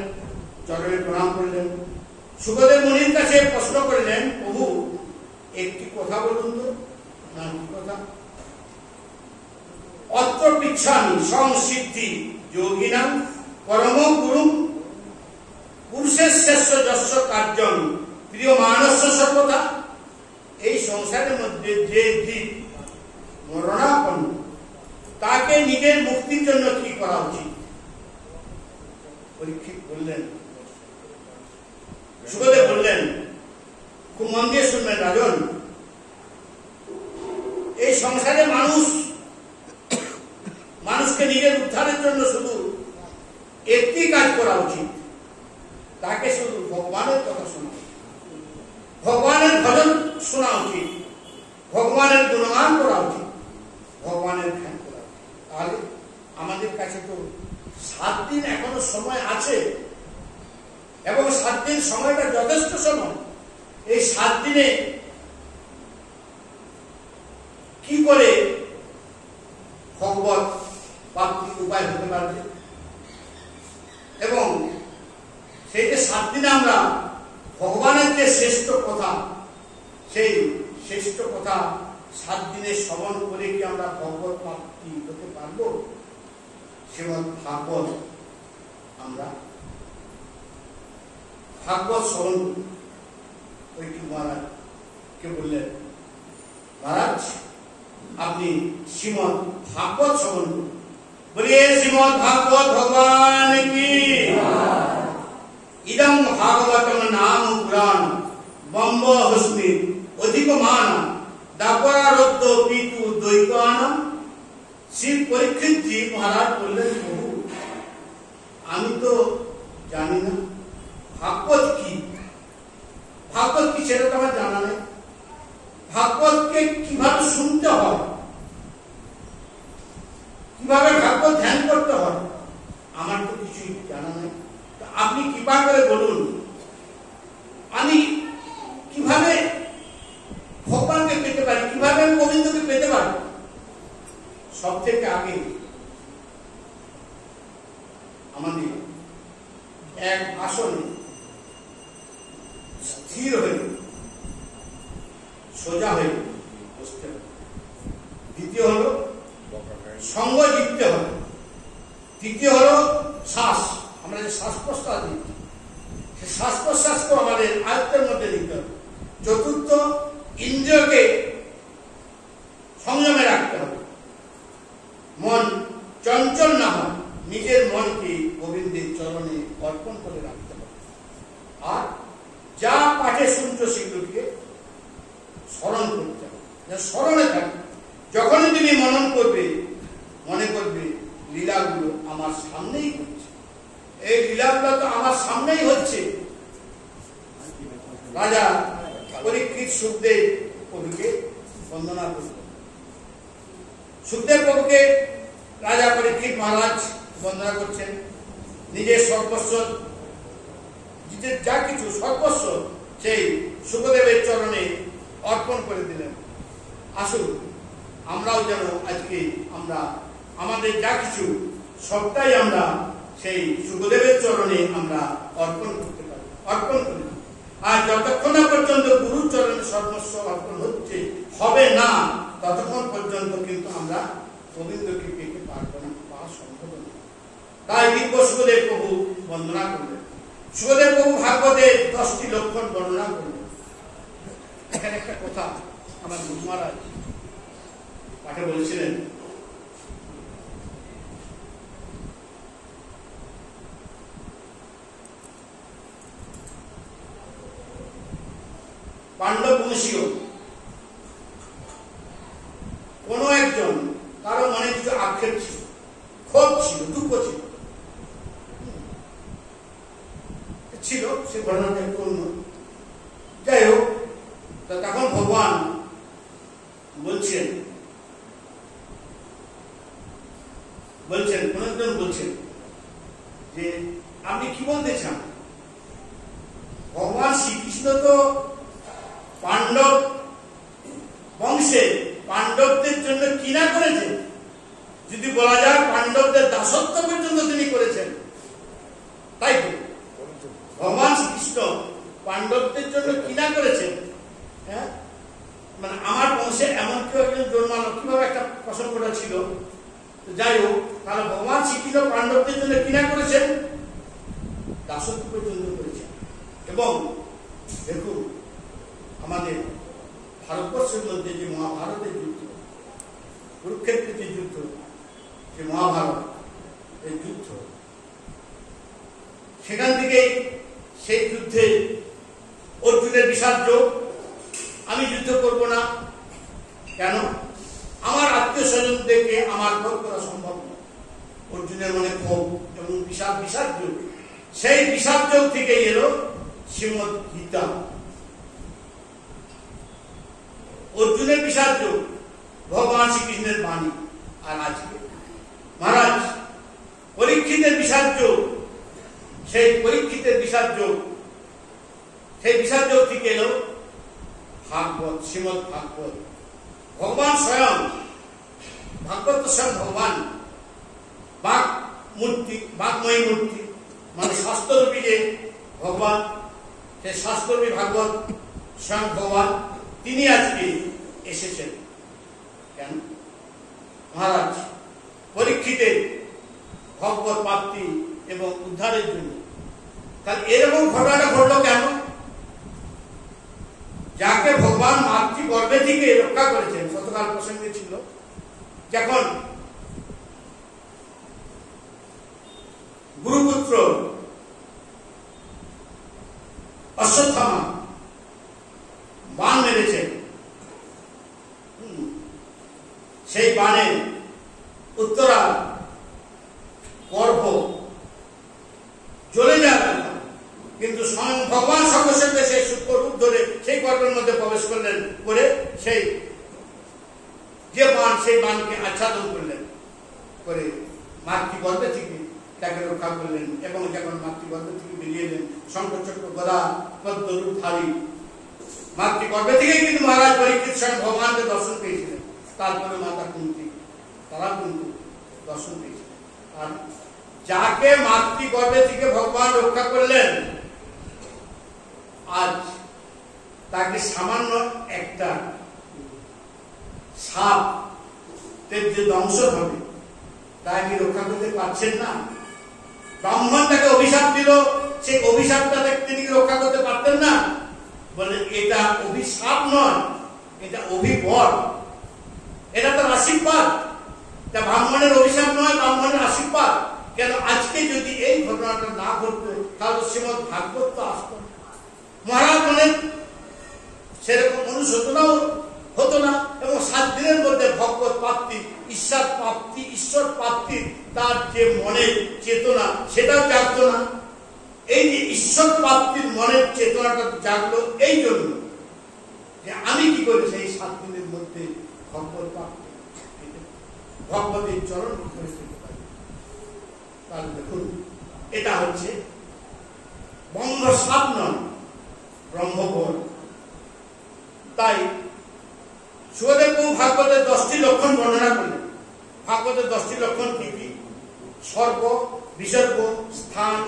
চরণে প্রণাম করলেন। সুখদেব মুনির কাছে প্রশ্ন করলেন, প্রভু একটি কথা বলুন তো। না, কি কথা? অত্র পৃচ্ছামি সংসিদ্ধি যোগিনাং পরম গুরু পুরুষের শ্রেষ্ঠ যস্য কার্যং প্রিয় মানস্য সর্বদা। এই সংসারের মধ্যে যে জীব মরণাপন্ন, তাকে নিজের মুক্তির জন্য কি করা উচিত? পরীক্ষিত বললেন, সুখদেব বললেন, খুব মন দিয়ে শুনবেন রাজন, এই সংসারে মানুষকে নিজের উদ্ধারের জন্য শুধু একটি কাজ করা উচিত, তাকে শুধু ভগবানের কথা শোনা, ভগবানের ভজন শোনা উচিত, ভগবানের গুণগান করা উচিত, ভগবানের ধ্যান করা উচিত। তাহলে আমাদের কাছে তো 7 দিন এখনো সময় আছে এবং 7 দিন সময়টা যথেষ্ট সময়। এই 7 দিনে কি করে ভগবত প্রাপ্তির উপায় হতে পারবে এবং সেই যে 7 দিনে আমরা ভগবানের যে শ্রেষ্ঠ কথা, সেই শ্রেষ্ঠ কথা 7 দিনে শ্রবণ করে কি আমরা ভগবত প্রাপ্তি হতে পারবো? শ্রীমদ্ ভাগবত আমরা ভাগবত শ্রবণ পরীক্ষিত মহারাজকে বললেন, মহারাজ আপনি শ্রীমদ্ ভাগবত শ্রবণ করুন। বলিয়ে শ্রীমদ্ ভাগবত ভগবান কি। ইদং ভাগবতম নাম পুরাণ বম্ব হস্মি অধিক মান দাপরারোদ্য পিতু দৈকানম। শ্রী পরীক্ষিতজি মহারাজ বললেন, প্রভু আমি তো জানি না ভাগবত কি, ভাগবত কি সেটা তো আমার জানা নেই, ভাগবতকে কিভাবে শুনতে হয়, কিভাবে ভাগবত ধ্যান করতে হয়, আমার তো কিছুই জানা নেই। আপনি কৃপা করে বলুন আমি কিভাবে ভগবানকে পেতে পারি, কিভাবে আমি গোবিন্দকে পেতে পারি। সব থেকে আগে আমাদের এক আসনে স্থির হয়ে সোজা হয়ে বসতে হবে। দ্বিতীয় হলো সঙ্গ জিততে হবে। তৃতীয় হলো শ্বাস, আমরা যে শ্বাস প্রশ্বাস দিচ্ছি সেই শ্বাস প্রশ্বাসকে আমাদের আয়ত্তের মধ্যে দিতে হবে। চতুর্থ, ইন্দ্রিয়কে সংযমে রাখতে হবে, মন চঞ্চল না হয়, নিজের মনকে গোবিন্দের চরণে অর্পণ করে রাখতে হবে। আর যা পাঠে শুনছো সেগুলোকে স্মরণ করতে হবে, স্মরণে থাকবে। যখনই তুমি মনন করবে মনে করবে লীলাগুলো আমার সামনেই হচ্ছে, এই লীলাগুলো তো আমার সামনেই হচ্ছে। রাজা পরীক্ষিত সুখদেব প্রভুকে বন্দনা করত। সুখদেব প্রভুকে রাজা পরীক্ষিত মহারাজ বন্দনা করছেন, নিজের সর্বস্ব, নিজের যা কিছু সর্বস্ব সেই সুখদেবের চরণে অর্পণ করে দিলেন। আসুন আমরাও যেন আজকে আমরা আমাদের যা কিছু সবটাই আমরা সেই সুখদেবের চরণে আমরা অর্পণ করতে পারি, অর্পণ করি। আর যতক্ষণ না পর্যন্ত গুরুর চরণে সর্বস্ব অর্পণ হচ্ছে হবে না, ততক্ষণ পর্যন্ত কিন্তু আমরা গোবিন্দকে পেতে পারবো না, পাওয়া সম্ভব না। তাই দিব্য সুখদেব প্রভু বন্দনা করলেন। সুখদেব প্রভু ভাগবতের 10টি লক্ষণ বর্ণনা করলেন। এখানে একটা কথা আমার গুরু মহারাজ পাঠে বলেছিলেন, পাণ্ডব বংশীয় কোন একজন কারো মনে কিছু আক্ষেপ ছিল, ক্ষোভ ছিল, দুঃখ ছিল, সে ঘটনাটা একটু অন্য। যাই হোক, তখন ভগবান বলছেন কোন একজন বলছেন যে আপনি কি বলতে চান? ভগবান শ্রীকৃষ্ণ তো পাণ্ডব বংশে পাণ্ডবদের জন্য কি না করেছেন, যদি বলা যায় পাণ্ডবদের দাসত্ব পর্যন্ত তিনি করেছেন। তাই তো ভগবান শ্রীকৃষ্ণ পাণ্ডবদের জন্য কি না করেছেন। হ্যাঁ, মানে আমার বংশে এমন কেউ একজন জন্মানো, কিভাবে একটা প্রসঙ্গটা ছিল। যাই হোক, তাহলে ভগবান শ্রীকৃষ্ণ পাণ্ডবদের জন্য কি না করেছেন, দাসত্ব পর্যন্ত করেছেন। এবং দেখুন আমাদের ভারতবর্ষের মধ্যে যে মহাভারতের যুদ্ধ, কুরুক্ষেত্রের যে যুদ্ধ, যে মহাভারত এই যুদ্ধ, সেখান থেকে সেই যুদ্ধে অর্জুনের বিষাদ যোগ, আমি যুদ্ধ করব না, কেন? আমার আত্মীয় স্বজনদেরকে আমার বধ করা সম্ভব না। অর্জুনের মনে ক্ষোভ এবং বিষাদ যোগ, সেই বিষাদ যোগ থেকে এলো শ্রীমদ গীতা। অর্জুনের বিষাদ যোগ ভগবান শ্রীকৃষ্ণের বাণী। আর আজকে মহারাজ পরীক্ষিতের বিষাদ যোগ, সেই পরীক্ষিতের বিষাদ যোগ, সেই বিষাদ যোগ থেকে এলো ভাগবত, শ্রীমদ ভাগবত। ভগবান স্বয়ং, ভাগবত স্বয়ং ভগবান বাক মূর্তি, বাকময়ী মূর্তি, মানে শাস্ত্ররূপী যে ভগবান, সেই শাস্ত্ররূপী ভাগবত স্বয়ং ভগবান, তিনি আজকে এসেছেন। কেন? মহারাজ পরীক্ষিতের ভগবত প্রাপ্তি এবং উদ্ধারের জন্য। তাহলে এরকম ঘটনাটা ঘটলো কেন? যাকে ভগবান মাতৃগর্ভে থেকে রক্ষা করেছেন, গতকাল প্রসঙ্গে ছিল, যখন গুরুপুত্র অশ্বত্থামা বাণ মেরেছেন, সেই বাণে উত্তরা গর্ভ জ্বলে যাবে, কিন্তু স্বয়ং ভগবান সর্বশেষে সেই সূক্ষ্ম রূপ ধরে সেই গর্ভের মধ্যে প্রবেশ করলেন, করে সেই যে বাণ সেই বাণকে আচ্ছাদন করলেন, করে মাতৃগর্ভে থেকে তাকে রক্ষা করলেন। এবং যখন মাতৃগর্ভে থেকে বেরিয়ে এলেন শঙ্খচক্র গদা পদ্মরূপধারী মাতৃগর্ভে থেকে কিন্তু মহারাজ পরীক্ষিত স্বয়ং ভগবানকে দর্শন পেয়েছিলেন। তারপরে মাতা কুন্তী, তারা কিন্তু দর্শন পেয়েছিলেন। আর যাকে মাতৃগর্ভে থেকে ভগবান রক্ষা করলেন, আজ তাকে সামান্য একটা সাপ যে ধ্বংস হবে তাকে রক্ষা করতে পারছেন না। ব্রাহ্মণ তাকে অভিশাপ দিল, সেই অভিশাপটা তিনি রক্ষা করতে পারতেন না। বলে এটা অভিশাপ নয়, এটা অভিবর, এটা তার আশীর্বাদ। এটা ব্রাহ্মণের অভিশাপ নয়, ব্রাহ্মণের আশীর্বাদ। কেন আজকে যদি এই ঘটনাটা না ঘটতো তাহলে শ্রীমদ ভাগবত তো আসতো না। মহারাজ বলেন সেরকম অনুশোচনাও হতো না, এবং 7 দিনের মধ্যে ভগবত প্রাপ্তি, ঈশ্বর প্রাপ্তির তার যে মনের চেতনা সেটাও জাগতো না। এই যে ঈশ্বর প্রাপ্তির মনের চেতনাটা জাগলো এই জন্য যে আমি কি করে সেই 7 দিনের মধ্যে ভগবত প্রাপ্তি, ভগবতের চরণ করে ফেলতে পারি। তাহলে দেখুন, এটা হচ্ছে ব্রহ্মসাপ নয়, ব্রহ্মবর। তাই সুখদেব প্রভু ভাগবতের 10টি লক্ষণ বর্ণনা করলেন। ভাগবতের 10টি লক্ষণ কি কি? স্বর্গ, বিসর্গ, স্থান,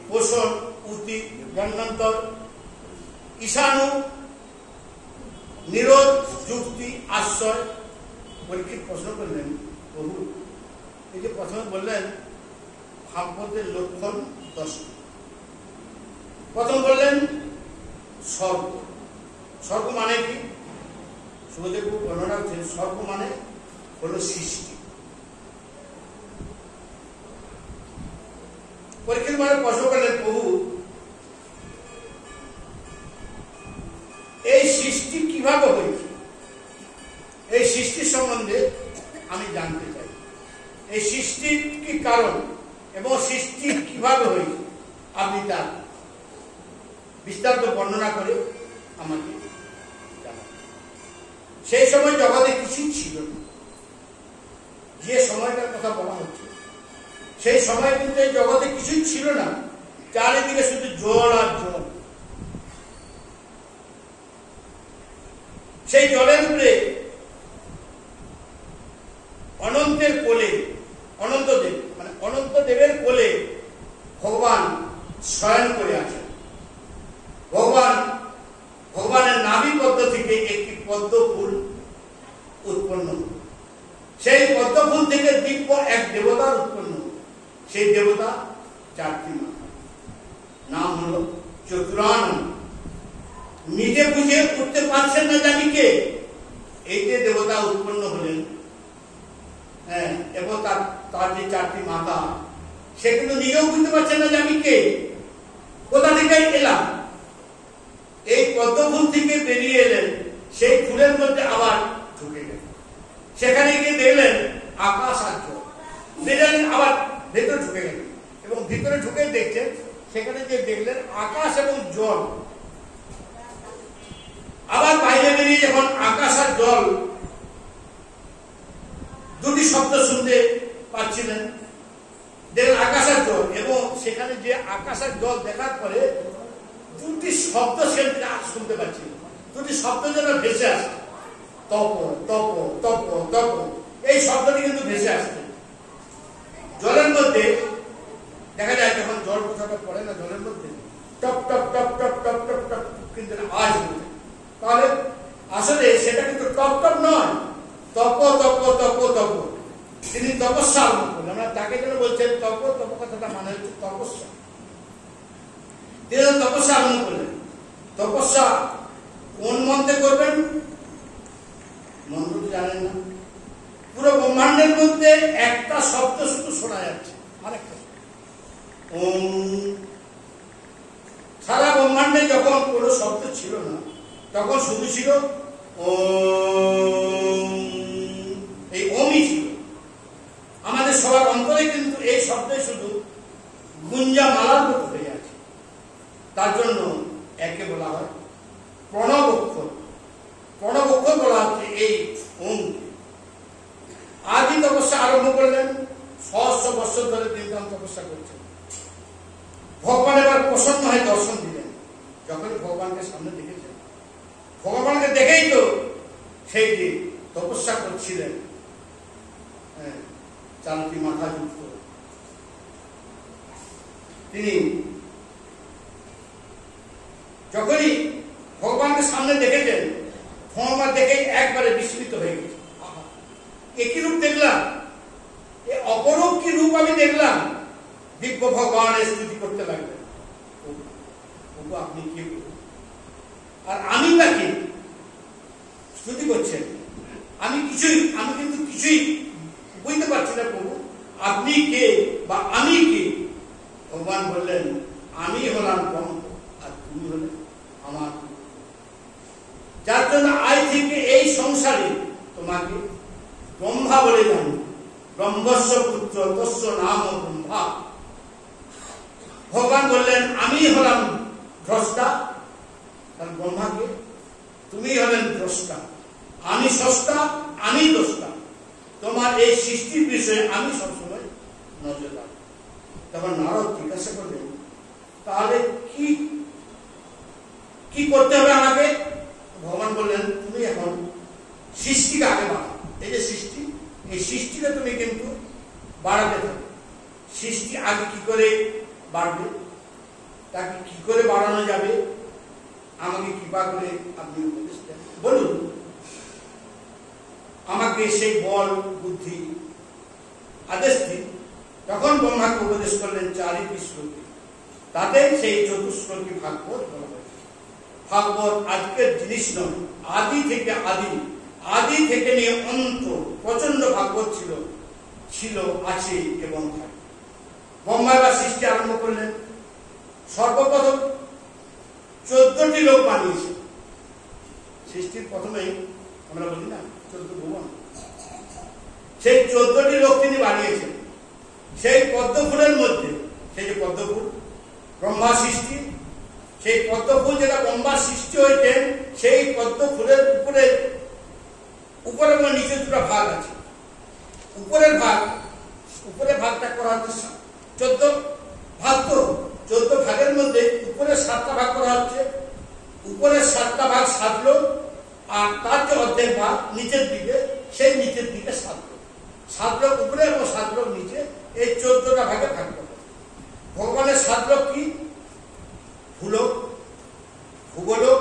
পোষণ, উতি, গণ্যন্তর, ঈশানু, নিরোধ, যুক্তি, আশ্রয়। পরীক্ষিত প্রশ্ন করলেন, প্রভু এই যে প্রথমে বললেন ভাগবতের লক্ষণ 10টি, প্রথম বললেন স্বর্গ। স্বর্গ মানে কি? সুখদেব বর্ণনা করছেন স্বর্গ মানে হলো সৃষ্টি। পরীক্ষিত মানে প্রশ্ন করলেন, প্রভু এই সৃষ্টি কিভাবে হয়েছে? এই সৃষ্টির সম্বন্ধে আমি জানতে চাই। এই সৃষ্টির কি কারণ এবং সৃষ্টি কিভাবে হয়েছে আপনি তার বিস্তারিত বর্ণনা করে আমাকে জানান। সেই সময় জগতে কিছুই ছিল না। যে সময়টার কথা বলা হচ্ছে সেই সময় কিন্তু এই জগতে কিছুই ছিল না, চারিদিকে শুধু জল আর জল। সেই জলের উপরে অনন্তের কোলে, অনন্তদেব মানে অনন্তদেবের কোলে ভগবান শয়ন করে আছেন। ভগবানের নাভি পদ্ম থেকে একটি পদ্ম ফুল উৎপন্ন, সেই পদ্ম ফুল থেকে দিব্য এক দেবতার উৎপন্ন। সেই দেবতা 4টি মাথা, নাম হলো চতুরানন। নিজে বুঝে উঠতে পারছেন না জানি কে, এই যে দেবতা উৎপন্ন হলেন, হ্যাঁ, এবং তার যে 4টি মাথা সেগুলো নিজেও বুঝতে পারছেন না যে আমি কে, কোথা থেকে এলাম। এই পদ্ম ফুল থেকে বেরিয়ে এলেন, সেই ফুলের মধ্যে আবার ঢুকে গেলেন। সেখানে গিয়ে দেখলেন আকাশ আর জল, দেখলেন আবার ভেতরে ঢুকে গেলেন, এবং ভিতরে ঢুকে দেখছেন সেখানে যে দেখলেন আকাশ এবং জল। আবার বাইরে বেরিয়ে যখন আকাশ আর জল দুটি শব্দ শুনতে পাচ্ছিলেন, দেখলেন আকাশ আর জল, এবং সেখানে যে আকাশ আর জল দেখার পরে দুটি শব্দ সেখানে শুনতে পাচ্ছিলেন। দুটি শব্দ যেন ভেসে আসছে, তপ তপ তপ তপ, এই শব্দটি কিন্তু ভেসে আসছে জলের মধ্যে। দেখা যায় যখন জল কোথাও পড়ে না জলের মধ্যে, top top top top top top top কিন্তু আওয়াজ হচ্ছে। তাহলে আসলে সেটা কিন্তু টপ টপ নয়, তপ তপ তপ তপ। তিনি তপস্যা আরম্ভ করলেন। আমরা তাকে যেন বলছেন তপ, তপ কথাটা মানে হচ্ছে তপস্যা। তিনি তপস্যা আরম্ভ করলেন। তপস্যা কোন মন্ত্রে করবেন মন্ত্র তো জানেন না। পুরো ব্রহ্মাণ্ডের মধ্যে একটা শব্দ শুধু শোনা যাচ্ছে, আরেকটা ওম। সারা ব্রহ্মাণ্ডে যখন কোনো শব্দ ছিল না তখন শুধু ছিল ওম। এই ওম তপস্যা করছেন। ভগবান এবার প্রসন্ন হয়ে দর্শন দিলেন। যখন ভগবানকে সামনে দেখেছেন, ভগবানকে দেখেই তো সেই যে তপস্যা করছিলেন, চারটি মাথা যুক্ত, তিনি যখনই ভগবানকে সামনে দেখেছেন, ভগবান দেখেই একবারে বিস্মিত হয়ে গেছে। একই রূপ দেখলাম, এ অপরূপ কি রূপ আমি দেখলাম। দিব্য ভগবানের স্তুতি করতে লাগলেন, প্রভু আপনি কে? আর আমি তাকে স্তুতি করছেন, আমি কিন্তু কিছুই বুঝতে পারছি না প্রভু, আপনি কে বা আমি কে? ভগবান বললেন, আমি হলাম ব্রহ্ম আর তুমি হলে আমার। যার জন্য আজ থেকে এই সংসারে তোমাকে ব্রহ্মা বলে জানি। ব্রহ্মস্য পুত্র তস্য নাম ব্রহ্মা। ভগবান বললেন, আমি হলাম দ্রষ্টা, কারণ ব্রহ্মাকে তুমি হলেন দ্রষ্টা, আমি স্রষ্টা, আমি দ্রষ্টা। তোমার এই সৃষ্টির বিষয়ে আমি সবসময় নজর রাখব। তখন নারদ জিজ্ঞাসা করলেন, তাহলে কি করতে হবে আমাকে? ভগবান বললেন, তুমি এখন সৃষ্টিকে আগে বাড়াও। এই যে সৃষ্টি, এই সৃষ্টিকে তুমি কিন্তু বাড়াতে থাকো। সৃষ্টি আগে কি করে বাড়বে, তাকে কি করে বাড়ানো যাবে, আমাকে কৃপা করে আপনি উপদেশ দেন, বলুন। আমাকে সেই বল বুদ্ধি আদেশ দিন। তখন ব্রহ্মাকে উপদেশ করলেন 4টি শ্লোকে, তাতে সেই 4 শ্লোকী ভাগবত বলা হয়েছে। ভাগবত আজকের জিনিস নয়, আদি থেকে নিয়ে অন্ত প্রচন্ড ভাগবত ছিল, আছে এবং থাকে। ব্রহ্মা এবার সৃষ্টি আরম্ভ করলেন। সর্বপ্রথম 14টি লোক বানিয়েছে। সৃষ্টির প্রথমেই আমরা বলি না 14 ভুবন, সেই 14টি লোক তিনি বানিয়েছেন। সেই পদ্ম ফুলের মধ্যে, সেই যে পদ্ম ফুল ব্রহ্মা সৃষ্টি, সেই পদ্ম ফুল যেটা ব্রহ্মার সৃষ্টি হয়েছে, সেই পদ্ম ফুলের উপরে এবং নিচে 2টা ভাগ আছে। উপরের ভাগটা করা হচ্ছে 14 ভাগ। তো 14 ভাগের মধ্যে উপরে 7টা ভাগ করা হচ্ছে। উপরের 7টা ভাগ 7 লোক, আর তার যে অর্ধেক ভাগ নিচের দিকে, সেই নিচের দিকে 7 লোক। 7 লোক উপরে এবং 7 লোক নিচে, এই 14টা ভাগে ভাগ করা। ভগবানের 7 লোক কি? ভূলোক, ভূগোলোক,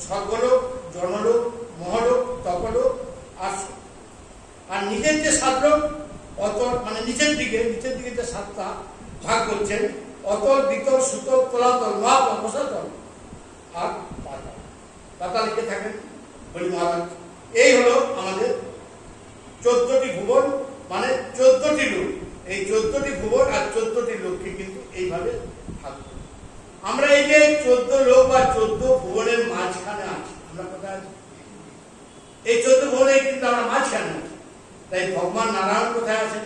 স্বর্গলোক, জনলোক, মহলোক, তপলোক, আর নিচের যে 7 লোক, অতল, মানে নিচের দিকে যে 7টা ভাগ করছেন, অতল, বিতল, সুতল, তলাতল, মহাতল আর পাতাল। পাতাল লিখে থাকেন বলি মহারাজ। এই হলো আমাদের 14টি ভুবন, মানে 14টি লোক। এই 14টি ভুবন আর 14টি লোককে কিন্তু এইভাবে ভাগ করি। আমরা এই যে 14 লোক বা 14 ভুবনের মাঝখানে আছি। আমরা কোথায় আছি? এই 14 ভুবনে কিন্তু আমরা মাঝখানে আছি। তাই ভগবান নারায়ণ কোথায় আছেন?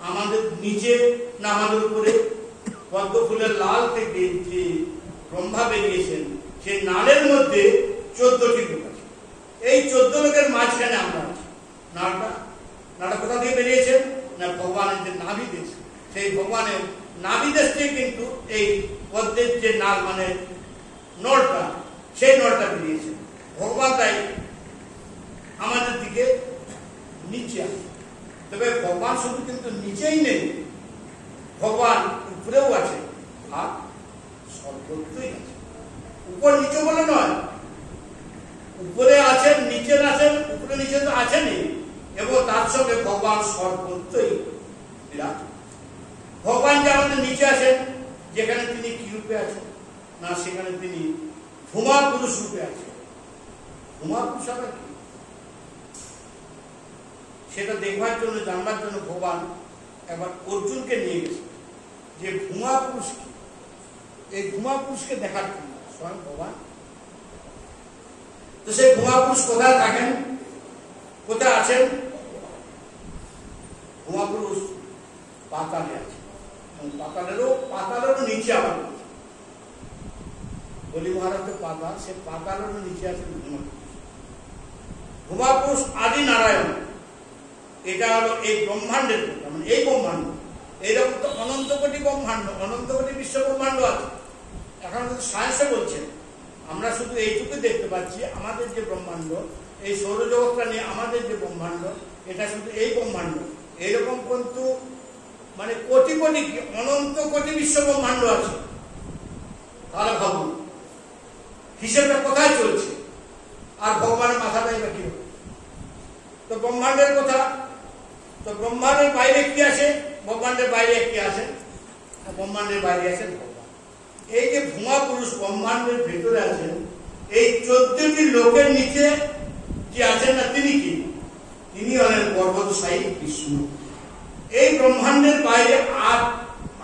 আমাদের নিচে না আমাদের উপরে? পদ্ম ফুলের লাল থেকে যে ব্রহ্মা বেরিয়েছেন, সেই নালের মধ্যে 14টি লোক আছে। এই 14 লোকের মাঝখানে আমরা আছি। নালটা কোথা থেকে বেরিয়েছেন? না ভগবানের যে নাভি দেশ, সেই ভগবানের নাভি দেশ থেকে কিন্তু এই পদ্মের যে নাল, মানে নলটা, সেই নলটা বেরিয়েছে। ভগবান তাই আমাদের দিকে নিচে আছে। তবে ভগবান শুধু কিন্তু নিচেই নেই, ভগবান উপরেও আছে আর সর্বত্রই আছে। উপর নিচে বলে নয়, উপরে আছেন, নিচে আছেন, উপরে নিচে তো আছেনই, এবং তার সঙ্গে ভগবান সর্বত্রই বিরাজ। ভগবান যে আমাদের নিচে আছেন, যেখানে তিনি কি রূপে আছেন? না সেখানে তিনি ভূমা পুরুষ রূপে আছেন। ভূমা পুরুষ আবার কি? সেটা দেখবার জন্য, জানবার জন্য ভগবান একবার অর্জুনকে নিয়ে গেছে যে ভূমা পুরুষ কি। এই ভূমা পুরুষকে দেখার জন্য স্বয়ং ভগবান। তো সেই ভূমা পুরুষ কোথায় থাকেন, কোথায় আছেন? ভূমা পুরুষ পাতালে আছে, পাতালেরও নিচে আবার বলি মহারাজ তো পাতাল, সে পাতালেরও নিচে আছেন ভূমা পুরুষ। ভূমা পুরুষ আদি নারায়ণ। এটা হলো এই ব্রহ্মাণ্ডের কথা, মানে এই ব্রহ্মাণ্ড, এইরকম তো অনন্ত কোটি ব্রহ্মাণ্ড, অনন্ত কোটি বিশ্ব ব্রহ্মাণ্ড আছে। এখন কিন্তু সায়েন্সে বলছে আমরা শুধু এইটুকু দেখতে পাচ্ছি, আমাদের যে ব্রহ্মাণ্ড, এই সৌরজগৎটা নিয়ে আমাদের যে ব্রহ্মাণ্ড, এটা শুধু এই ব্রহ্মাণ্ড। এইরকম কিন্তু মানে কোটি কোটি অনন্ত কোটি বিশ্ব ব্রহ্মাণ্ড আছে। তাহলে ভাবুন হিসেবটা কোথায় চলছে, আর ভগবানের মাথাটাই বা কি? তো ব্রহ্মাণ্ডের কথা, তো ব্রহ্মাণ্ডের বাইরে কি আছে? ব্রহ্মাণ্ডের বাইরে কি আছে? ব্রহ্মাণ্ডের বাইরে আছে ভগবান। এই যে ভূমা পুরুষ ব্রহ্মাণ্ডের ভেতরে আছেন, এই 14টি লোকের নিচে যে আছেন না, তিনি কি? তিনি হলেন পর্বতসায়ী বিষ্ণু। এই ব্রহ্মাণ্ডের বাইরে আর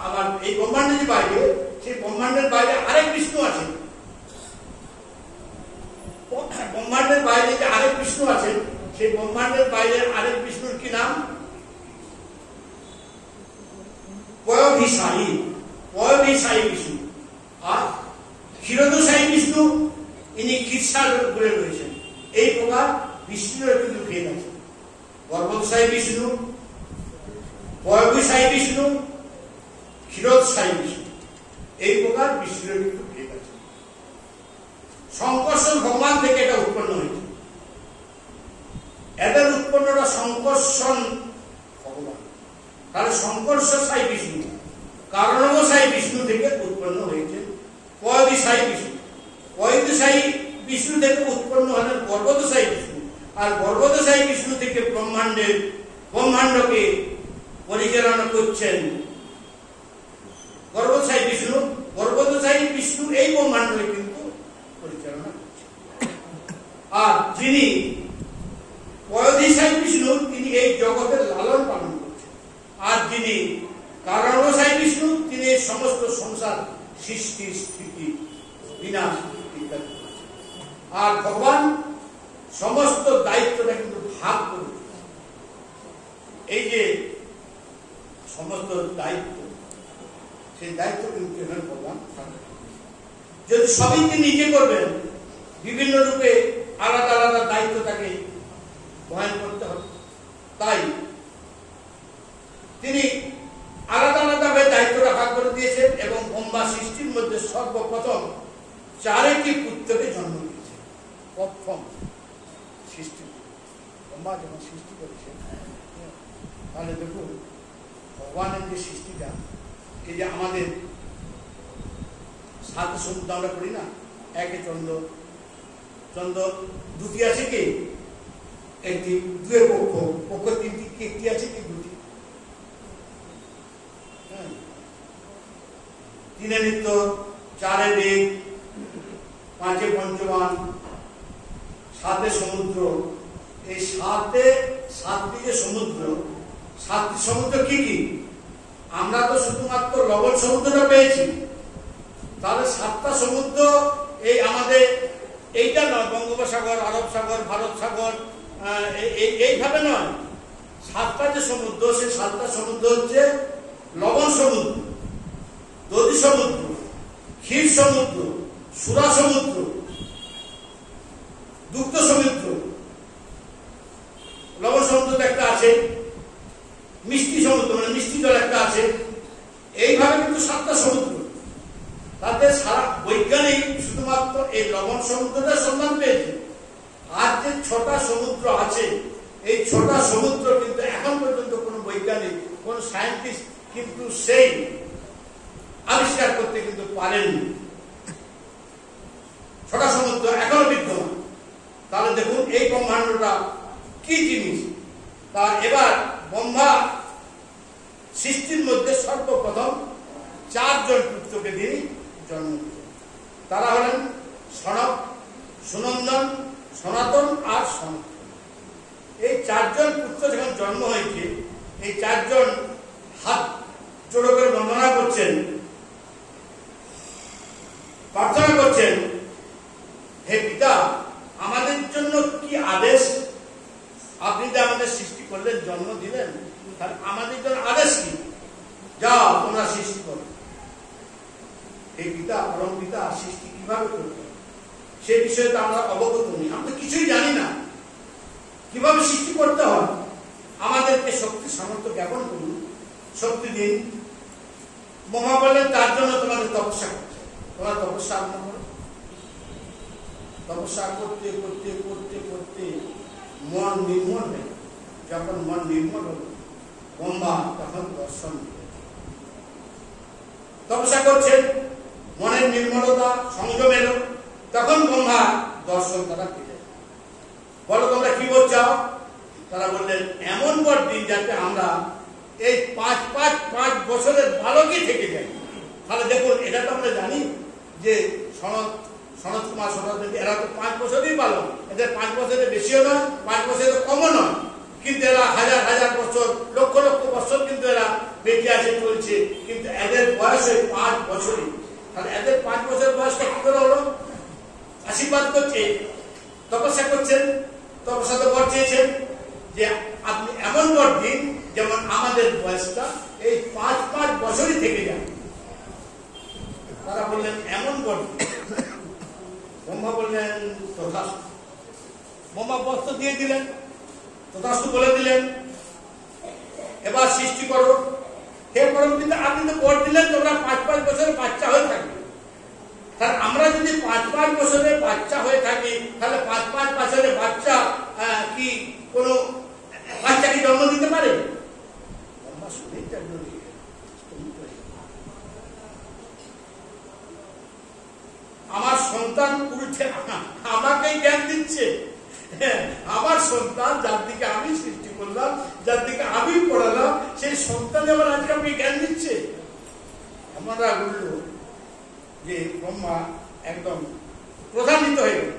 আবার এই ব্রহ্মাণ্ডের যে বাইরে, সেই ব্রহ্মাণ্ডের বাইরে আরেক বিষ্ণু আছে। ব্রহ্মাণ্ডের বাইরে যে আরেক বিষ্ণু আছেন, সেই ব্রহ্মাণ্ডের বাইরে আরেক বিষ্ণুর কি নাম? পয়ভিসায়ী, পয়ভিসায়ী বিষ্ণু। আর ক্ষীরোদশায়ী বিষ্ণু, ইনি ক্ষীরসাগর ঘুরে রয়েছেন। এই প্রকার বিষ্ণুর কিন্তু ভেদ আছে। পর্বতসায়ী বিষ্ণু, পয়ভিসায়ী বিষ্ণু, ক্ষীরোদশায়ী বিষ্ণু, এই প্রকার বিষ্ণুর কিন্তু ভেদ আছে। সংকর্ষণ ভগবান থেকে এটা উৎপন্ন হয়েছে। এদের উৎপন্নটা সংকর্ষণ ভগবান। তাহলে সংকর্ষসায়ী বিষ্ণু, কারণবসায়ী বিষ্ণু থেকে উৎপন্ন হয়েছে পয়ভিসায়ী বিষ্ণু। পয়ভিসায়ী বিষ্ণু থেকে উৎপন্ন হলেন পর্বতসায়ী বিষ্ণু। আর পর্বতসায়ী বিষ্ণু থেকে ব্রহ্মাণ্ডকে পরিচালনা করছেন পর্বতসায়ী বিষ্ণু। পর্বতসায়ী বিষ্ণু এই ব্রহ্মাণ্ডকে কিন্তু পরিচালনা করছেন। আর যিনি পয়ধিসায়ী বিষ্ণু, তিনি এই জগতের লালন পালন করছেন। আর যিনি কারণবসায়ী বিষ্ণু, তিনি এই সমস্ত সংসার সৃষ্টি, স্থিতি, বিনাশ ইত্যাদি। আর ভগবান সমস্ত দায়িত্বটা কিন্তু ভাগ করে, এই যে সমস্ত দায়িত্ব, সেই দায়িত্ব কিন্তু ভগবান যদি সবই তিনি নিজে করবেন, বিভিন্ন রূপে আলাদা আলাদা দায়িত্ব তাকে বহন করতে হবে। তাই তিনি আলাদা আলাদা ভাবে দায়িত্বটা ভাগ করে দিয়েছেন এবং ব্রহ্মা সৃষ্টির মধ্যে সর্বপ্রথম 4টি পুত্রকে জন্ম দিয়েছেন। প্রথম সৃষ্টি ব্রহ্মা যখন সৃষ্টি করেছেন, তাহলে দেখুন ভগবানের যে সৃষ্টিটা, এই যে আমাদের 7 সমুদ্র আমরা করি না, একে চন্দ্র, চন্দ্র দুটি আছে কি? একটি, দুয়ে পক্ষ, পক্ষ 3টি, একটি আছে কি? 2টি। 3 নিত্য, 4 বেগ, 5 পঞ্চবান, 7 সমুদ্র। এই 7টি যে সমুদ্র, 7টি সমুদ্র কি কি? আমরা তো শুধুমাত্র লবণ সমুদ্রটা পেয়েছি। তাহলে 7টা সমুদ্র এই আমাদের এইটা নয়, বঙ্গোপসাগর, আরব সাগর, ভারত সাগর, এইভাবে নয়। 7টা যে সমুদ্র, সেই 7টা সমুদ্র হচ্ছে লবণ সমুদ্র, দধি সমুদ্র, ক্ষীর সমুদ্র, সুরা সমুদ্র, দুগ্ধ সমুদ্র। লবণ সমুদ্র একটা আছে, মিষ্টি সমুদ্র মানে মিষ্টি জল একটা আছে। এইভাবে কিন্তু 7টা সমুদ্র। তাতে সারা বৈজ্ঞানিক শুধুমাত্র এই লবণ সমুদ্রটা সন্ধান পেয়েছে। আর যে 6টা সমুদ্র আছে, এই 6টা সমুদ্র কিন্তু এখন পর্যন্ত কোনো বৈজ্ঞানিক, কোন সায়েন্টিস্ট কিন্তু সেই আবিষ্কার করতে কিন্তু পারেননি। 6টা সমুদ্র এখনো বিদ্যমান। তাহলে দেখুন এই ব্রহ্মাণ্ডটা কি জিনিস। তা এবার ব্রহ্মা সৃষ্টির মধ্যে সর্বপ্রথম 4 জন পুত্রকে তিনি জন্ম দিয়েছেন। তারা হলেন সনক, সুনন্দন, সনাতন আর সনত। এই 4 জন পুত্র যখন জন্ম হয়েছে, এই 4 জন হাত জোড়ো করে বন্দনা করছেন, প্রার্থনা করছেন, হে পিতা, আমাদের জন্য কি আদেশ? আপনি যে আমাদের সৃষ্টি করলেন, জন্ম দিলেন, তাহলে আমাদের জন্য আদেশ কি? যাও তোমরা সৃষ্টি করো। এই পিতা, পরম পিতা সৃষ্টি কিভাবে করবে সে বিষয়ে তো আমরা অবগত নই, আমরা কিছুই জানি না। কিভাবে সৃষ্টি করতে হয় আমাদেরকে শক্তি সামর্থ্য জ্ঞাপন করুন, শক্তি দিন। ব্রহ্মা বললেন তার জন্য তোমাদের তপস্যা করতে, তোমরা তপস্যা আরম্ভ করো। তপস্যা করতে করতে করতে করতে মন নির্মল হয়ে, যখন মন নির্মল হল ব্রহ্মা তখন দর্শন দিলেন। তপস্যা করছেন, মনের নির্মলতা সংযম এলো, তখন ব্রহ্মা দর্শন তারা পেলেন। বলো তোমরা কি বলছো? তারা বললেন এমন বড় দিন যাতে আমরা এই 5 বছরের বালকই থেকে যাই। তাহলে দেখুন, এটা তো আমরা জানি যে সনত কুমার সনত এরা তো 5 বছরই বালক, এদের 5 বছরের বেশিও নয়, 5 বছরের কমও নয়, কিন্তু এরা হাজার হাজার বছর লক্ষ লক্ষ বছর কিন্তু এরা বেঁচে আছে, চলছে, কিন্তু এদের বয়স ওই 5 বছরই। তাহলে এদের 5 বছর বয়সটা কি করে হলো? আশীর্বাদ করছে, তপস্যা করছেন, তপস্যাতে বর চেয়েছেন যে আপনি এমন বর দিন যেমন আমাদের বয়সটা এই 5 বছরই থেকে যায়। তারা বললেন এমন বর দিন। ব্রহ্মা বললেন তথাস্তু। ব্রহ্মা বস্ত্র দিয়ে দিলেন, তথাস্তু বলে দিলেন, এবার সৃষ্টি করো। হে পরম পিতা, আপনি তো বর দিলেন তোমরা 5 বছরের বাচ্চা হয়ে থাকবে। তাহলে আমরা যদি 5 বছরের বাচ্চা হয়ে থাকি, তাহলে 5 বছরের বাচ্চা কি কোনো বাচ্চা কি জন্ম দিতে পারে? আমার সন্তান উল্টে আমাকেই জ্ঞান দিচ্ছে। আমার সন্তান, যার দিকে আমি সৃষ্টি করলাম, যার দিকে আমি পড়ালাম, সেই সন্তান আবার আজকে আপনি জ্ঞান দিচ্ছে। আমরা বলল যে ব্রহ্মা একদম প্রধানিত হয়ে গেল।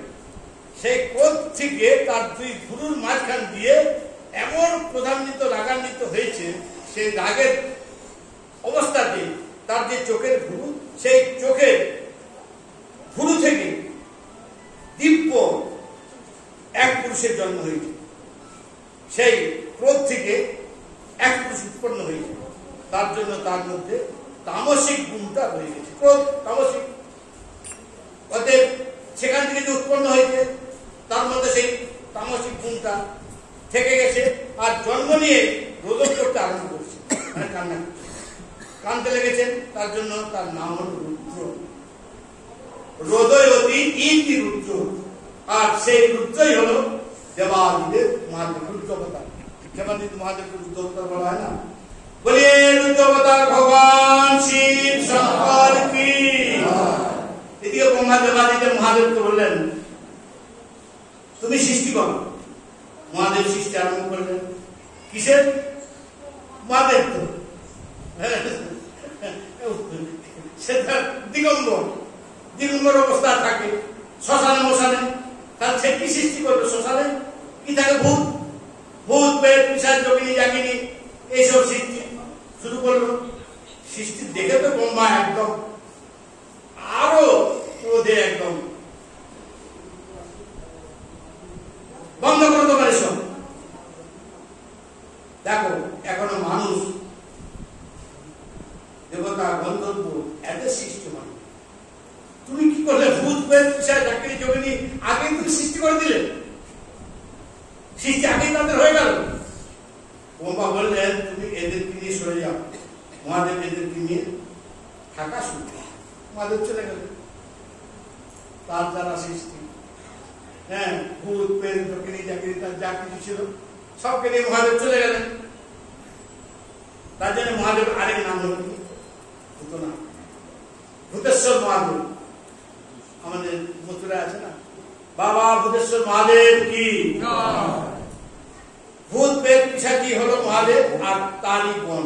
সেই ক্রোধ থেকে তার 2 গুরুর মাঝখান দিয়ে এমন প্রধান্বিত রাগান্বিত হয়েছে, সেই রাগের অবস্থাতে তার যে চোখের ভুরু, সেই চোখের ভুরু থেকে দিব্য এক পুরুষের জন্ম হয়েছে। সেই ক্রোধ থেকে এক পুরুষ উৎপন্ন হয়েছে। তার জন্য তার মধ্যে তামসিক গুণটা রয়ে গেছে। ক্রোধ তামসিক, অতএব সেখান থেকে যে উৎপন্ন হয়েছে তার মধ্যে সেই তামসিক গুণটা থেকে গেছে, আর জন্ম নিয়ে রোদন করতে আরম্ভ করছে, মানে কান্না করছে, কানতে লেগেছেন। তার জন্য তার নাম হল রুদ্র। রোদয়তী ইতি রুদ্র, আর সেই রুদ্রই হল দেবাদিদেব মহাদেব, রুদ্রাবতার। দেবাদিদেব মহাদেবকে রুদ্রাবতার বলা হয় না? বলিয়ে রুদ্রাবতার ভগবান শিব শঙ্কর কি। এদিকে ব্রহ্মা দেবাদিদেব মহাদেবকে বললেন তুমি সৃষ্টি করো। মহাদেব সৃষ্টি আরম্ভ করলেন। কিসের? মহাদেব তো সেটা দিগম্বর অবস্থা থাকে শ্মশানে মশানে, তার সে কি সৃষ্টি করবে? শ্মশানে কি থাকে? ভূত, ভূত পেট পিশাচ যোগিনী জাগিনী এইসব সৃষ্টি শুরু করলো। সৃষ্টি দেখে তো ব্রহ্মা একদম আরো ক্রোধে একদম বন্ধ করতে পারে সব। দেখো এখনো মানুষ, দেবতা, গন্ধর্ব, এদের সৃষ্টি মানে তুমি কি করলে? ভূত পেট পিশাচ জাগিনী যোগিনী আগে তুমি সৃষ্টি করে দিলে, সৃষ্টি আগেই তাদের হয়ে গেল। ব্রহ্মা বললেন তুমি এদেরকে নিয়ে সরে যাও। মহাদেব এদেরকে নিয়ে থাকা শুরু। মহাদেব চলে গেল। তার যারা সৃষ্টি, হ্যাঁ, ভূত পেট যোগিনী জাগিনী তার যা কিছু ছিল সবকে নিয়ে মহাদেব চলে গেলেন। তার জন্য মহাদেব আরেক নাম হল ভূতনাথ, ভূতেশ্বর মহাদেব। আমাদের মথুরায় আছে না, বাবা ভূতেশ্বর মহাদেব কি। ভূত পেট পিশাচি হলো মহাদেব আর তারই বন,